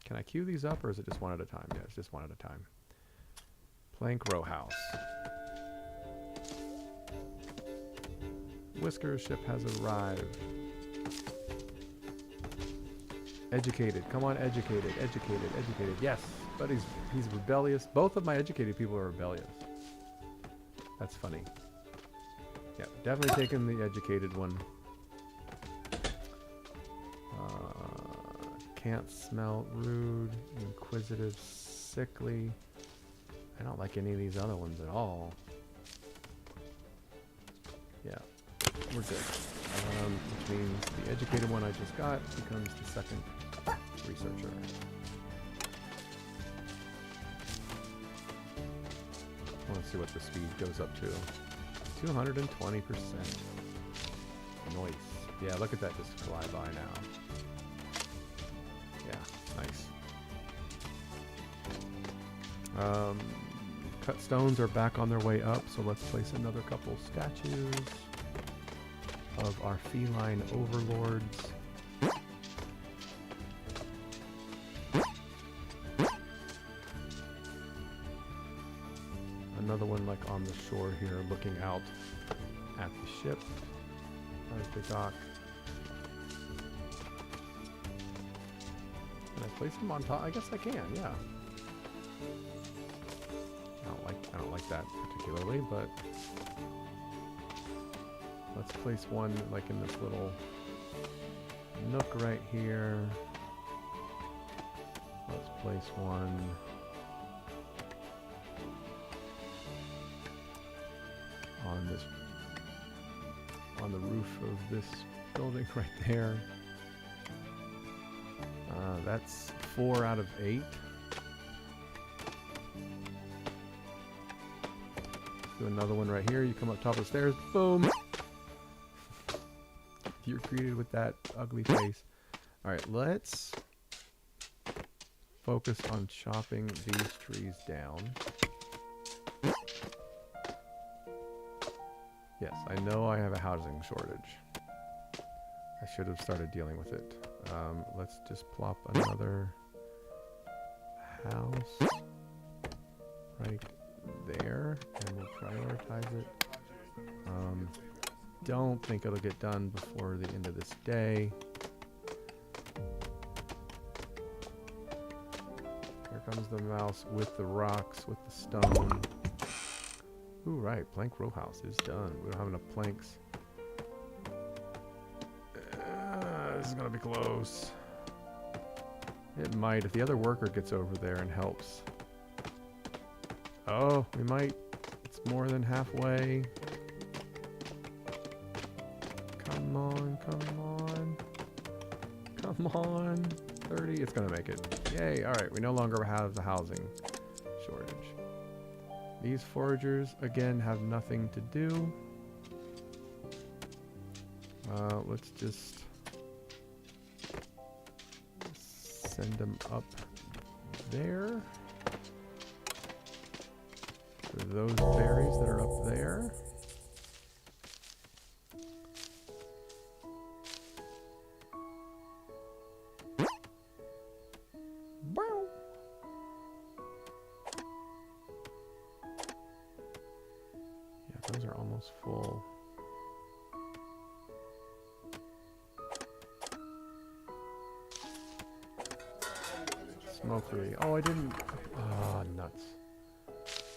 Can I queue these up or is it just one at a time? Yeah, it's just one at a time. Plank row house. Whisker's ship has arrived. Educated. Come on, educated. Educated. Educated. Yes. But he's rebellious. Both of my educated people are rebellious. That's funny. Yeah, definitely taking the educated one. Can't smell, rude, inquisitive, sickly. I don't like any of these other ones at all. Yeah, we're good. Which means the educated one I just got becomes the second researcher. I want to see what the speed goes up to. 220%. Nice. Yeah, look at that just fly by now. Yeah, nice. Cut stones are back on their way up, so let's place another couple statues of our feline overlords. Another one like on the shore here looking out at the ship. There's the dock. Can I place them on top? I guess I can, yeah. I don't like that particularly, but let's place one like in this little nook right here. Let's place one on the roof of this building right there. That's 4 out of 8. Do another one right here. You come up top of the stairs. Boom. You're greeted with that ugly face. All right, let's focus on chopping these trees down. Yes, I know I have a housing shortage. I should have started dealing with it. Let's just plop another house right there, and we'll prioritize it. Don't think it'll get done before the end of this day. Here comes the mouse with the rocks, with the stone. Ooh, right, plank row house is done. We don't have enough planks. This is gonna be close. It might, if the other worker gets over there and helps. Oh, we might. It's more than halfway. Come on, come on. Come on. 30, it's gonna make it. Yay, alright, we no longer have the housing shortage. These foragers, again, have nothing to do. Let's just send them up there. For those berries that are up there. Yeah, those are almost full. Smokery. Oh, I didn't. Ah, nuts.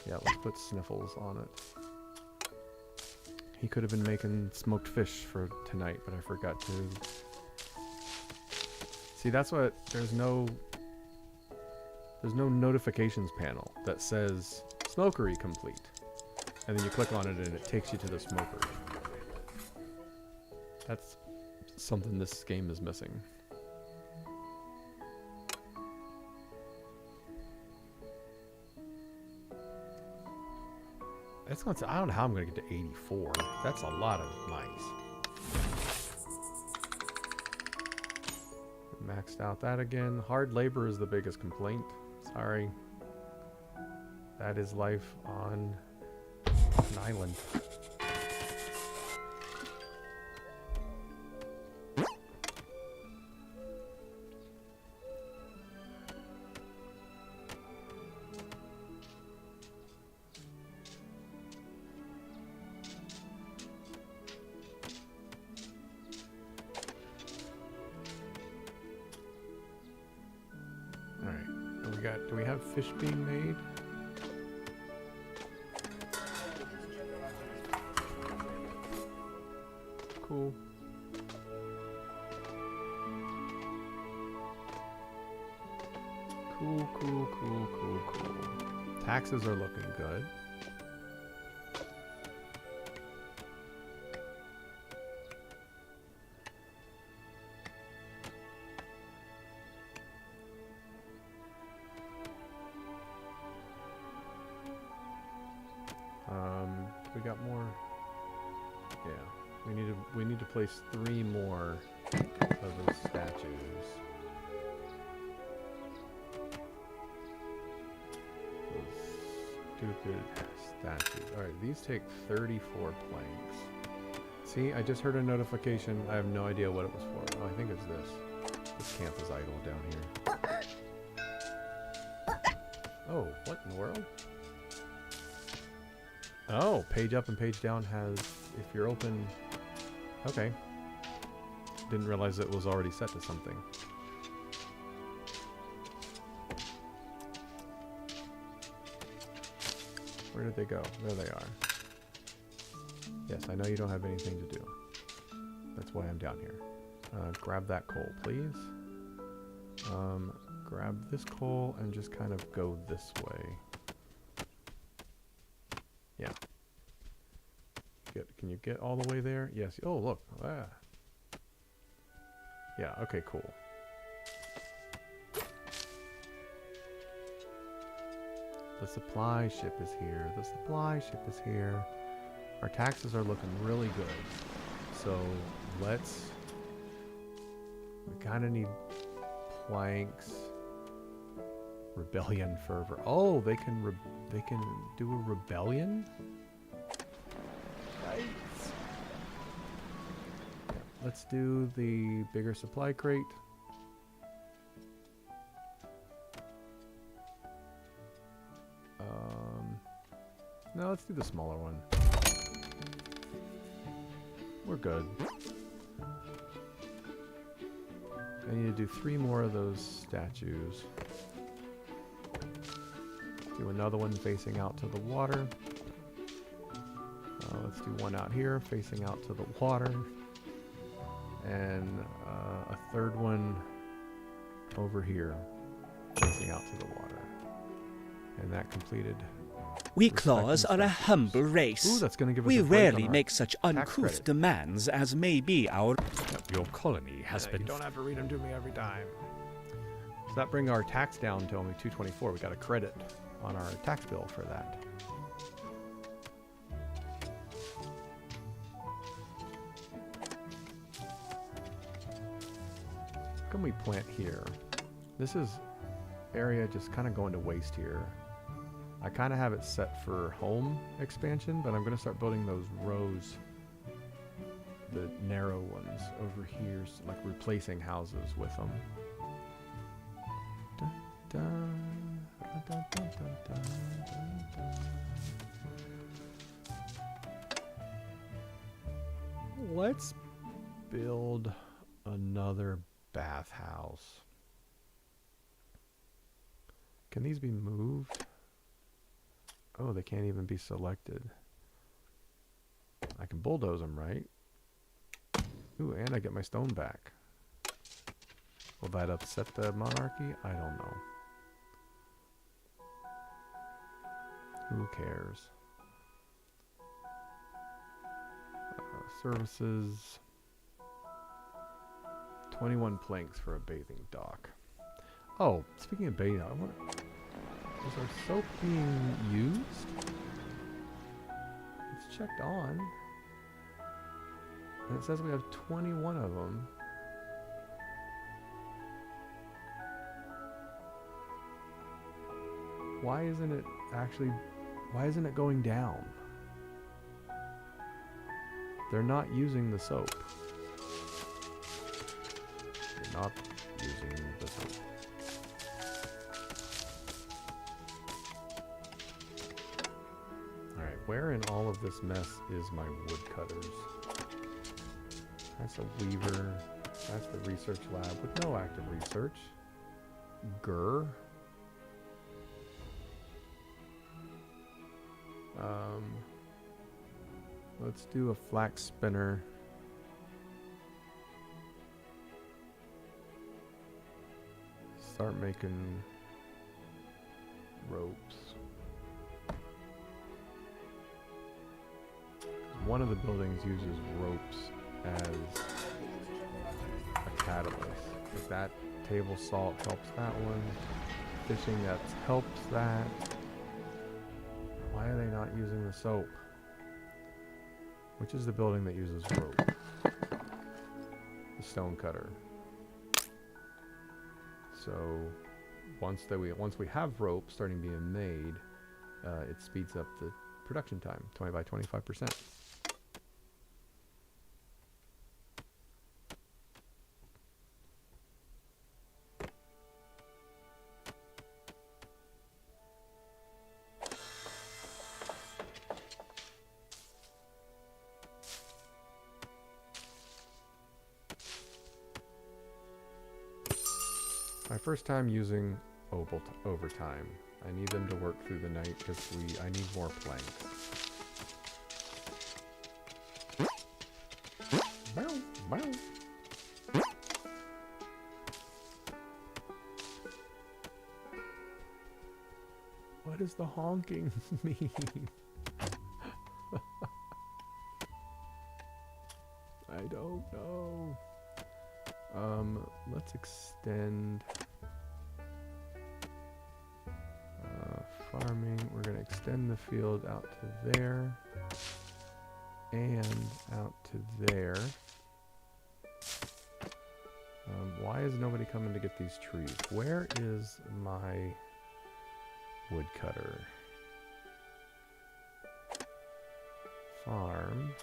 Yeah, let's put Sniffles on it. He could have been making smoked fish for tonight, but I forgot to. See, that's what. There's no notifications panel that says Smokery complete. And then you click on it and it takes you to the smokery. That's something this game is missing. That's gonna, I don't know how I'm gonna get to 84. That's a lot of mice. Maxed out that again. Hard labor is the biggest complaint. Sorry. That is life on an island. Do we have fish being made? Cool. Cool. Taxes are looking good. We got more. Yeah, we need to place 3 more of those statues. Those stupid statues. All right, these take 34 planks. See, I just heard a notification. I have no idea what it was for. Oh, I think it's this. This camp is idle down here. Oh, what in the world? Oh, page up and page down has, if you're open, okay. Didn't realize it was already set to something. Where did they go? There they are. Yes, I know you don't have anything to do. That's why I'm down here. Grab that coal, please. Grab this coal and just kind of go this way. Yeah. Can you get all the way there? Yes. Oh, look. Ah. Yeah, okay, cool. The supply ship is here. The supply ship is here. Our taxes are looking really good. So let's... We kind of need planks. Rebellion fervor. Oh, they can do a rebellion? Right. Yeah, let's do the bigger supply crate. No, let's do the smaller one. We're good. I need to do 3 more of those statues. Do another one facing out to the water. Let's do one out here facing out to the water. And a third one over here facing out to the water. And that completed. We claws are a humble race. Ooh, that's gonna give us we a break rarely on our make such uncouth credit. demands as may be our... Your colony has been... You don't have to read them to me every time. So that brings our tax down to only 224. We got a credit on our tax bill for that. What can we plant here? This is area just kind of going to waste here. I kind of have it set for home expansion, but I'm going to start building those rows, the narrow ones over here, so like replacing houses with them. Dun, dun, dun, dun, dun, dun, dun, dun. Let's build another bathhouse. Can these be moved? Oh, they can't even be selected. I can bulldoze them, right? Ooh, and I get my stone back. Will that upset the monarchy? I don't know. Who cares? Services. 21 planks for a bathing dock. Oh, speaking of bathing, is our soap being used? It's checked on. And it says we have 21 of them. Why isn't it going down? They're not using the soap. They're not using the soap. Alright, where in all of this mess is my woodcutters? That's a weaver. That's the research lab with no active research. Grr. Let's do a flax spinner. Start making ropes. One of the buildings uses ropes as a catalyst. Like that table salt helps that one. Fishing that helps that. Why are they not using the soap? Which is the building that uses rope? The stone cutter. So once we have rope starting being made, it speeds up the production time 20 by 25%. My first time using overtime. I need them to work through the night because I need more planks. Bow, bow. What does the honking mean? I don't know. Let's extend farming. We're going to extend the field out to there and out to there. Why is nobody coming to get these trees? Where is my woodcutter? Farm.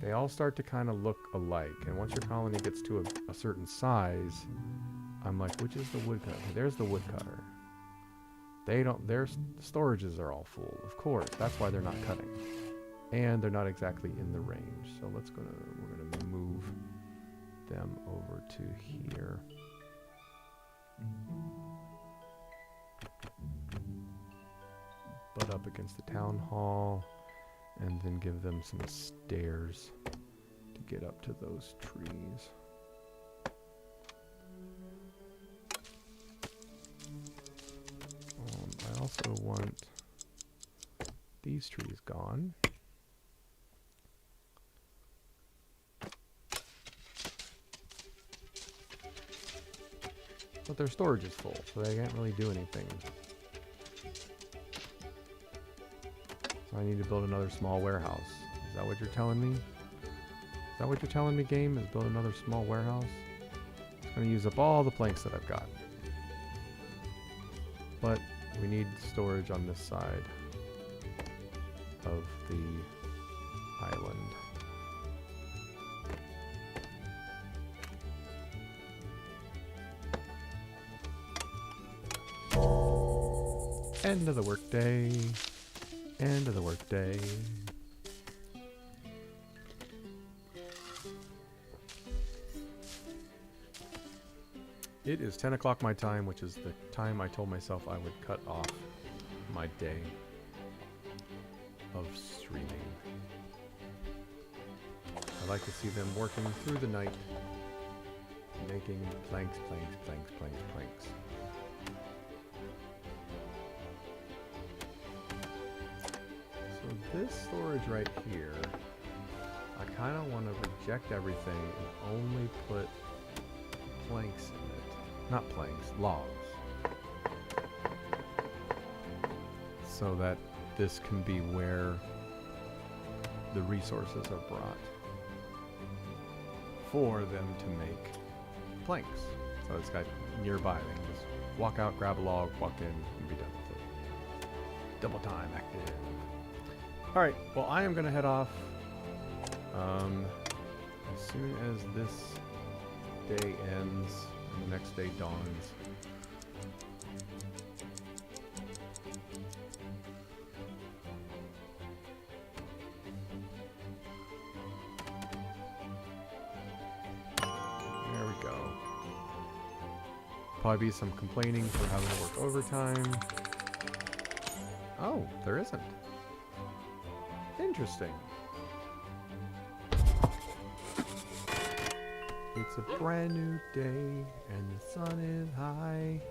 They all start to kind of look alike, and once your colony gets to a certain size, I'm like, which is the woodcutter? Okay, there's the woodcutter. Their storages are all full, of course. That's why they're not cutting, and they're not exactly in the range. So we're gonna move them over to here. Butt up against the town hall. And then give them some stairs to get up to those trees. I also want these trees gone. But their storage is full, so they can't really do anything. So I need to build another small warehouse. Is that what you're telling me? Is that what you're telling me, game? Is build another small warehouse? It's going to use up all the planks that I've got. But we need storage on this side of the island. End of the workday. End of the workday. It is 10 o'clock my time, which is the time I told myself I would cut off my day of streaming. I like to see them working through the night making planks, planks, planks, planks, planks. So this storage right here, I kind of want to reject everything and only put planks in it. Not planks, logs. So that this can be where the resources are brought for them to make planks. So it's got nearby. They can just walk out, grab a log, walk in, and be done with it. Double time active. Alright, well I am going to head off as soon as this day ends and the next day dawns. There we go. Probably be some complaining for having to work overtime. Oh, there isn't. Interesting. It's a brand new day and the sun is high.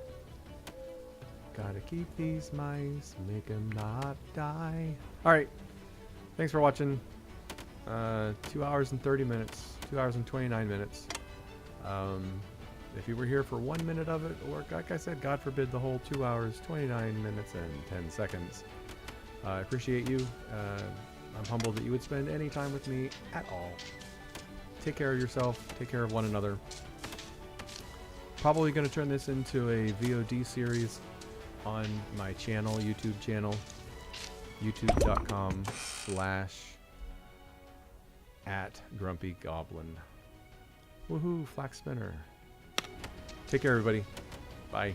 Gotta keep these mice, make them not die. Alright, thanks for watching. 2 hours and 30 minutes, 2 hours and 29 minutes. If you were here for 1 minute of it, or like I said, God forbid, the whole 2 hours, 29 minutes and 10 seconds, I appreciate you. I'm humbled that you would spend any time with me at all. Take care of yourself. Take care of one another. Probably going to turn this into a VOD series on my channel, YouTube channel. youtube.com/@grumpygoblin. Woohoo, flax spinner. Take care, everybody. Bye.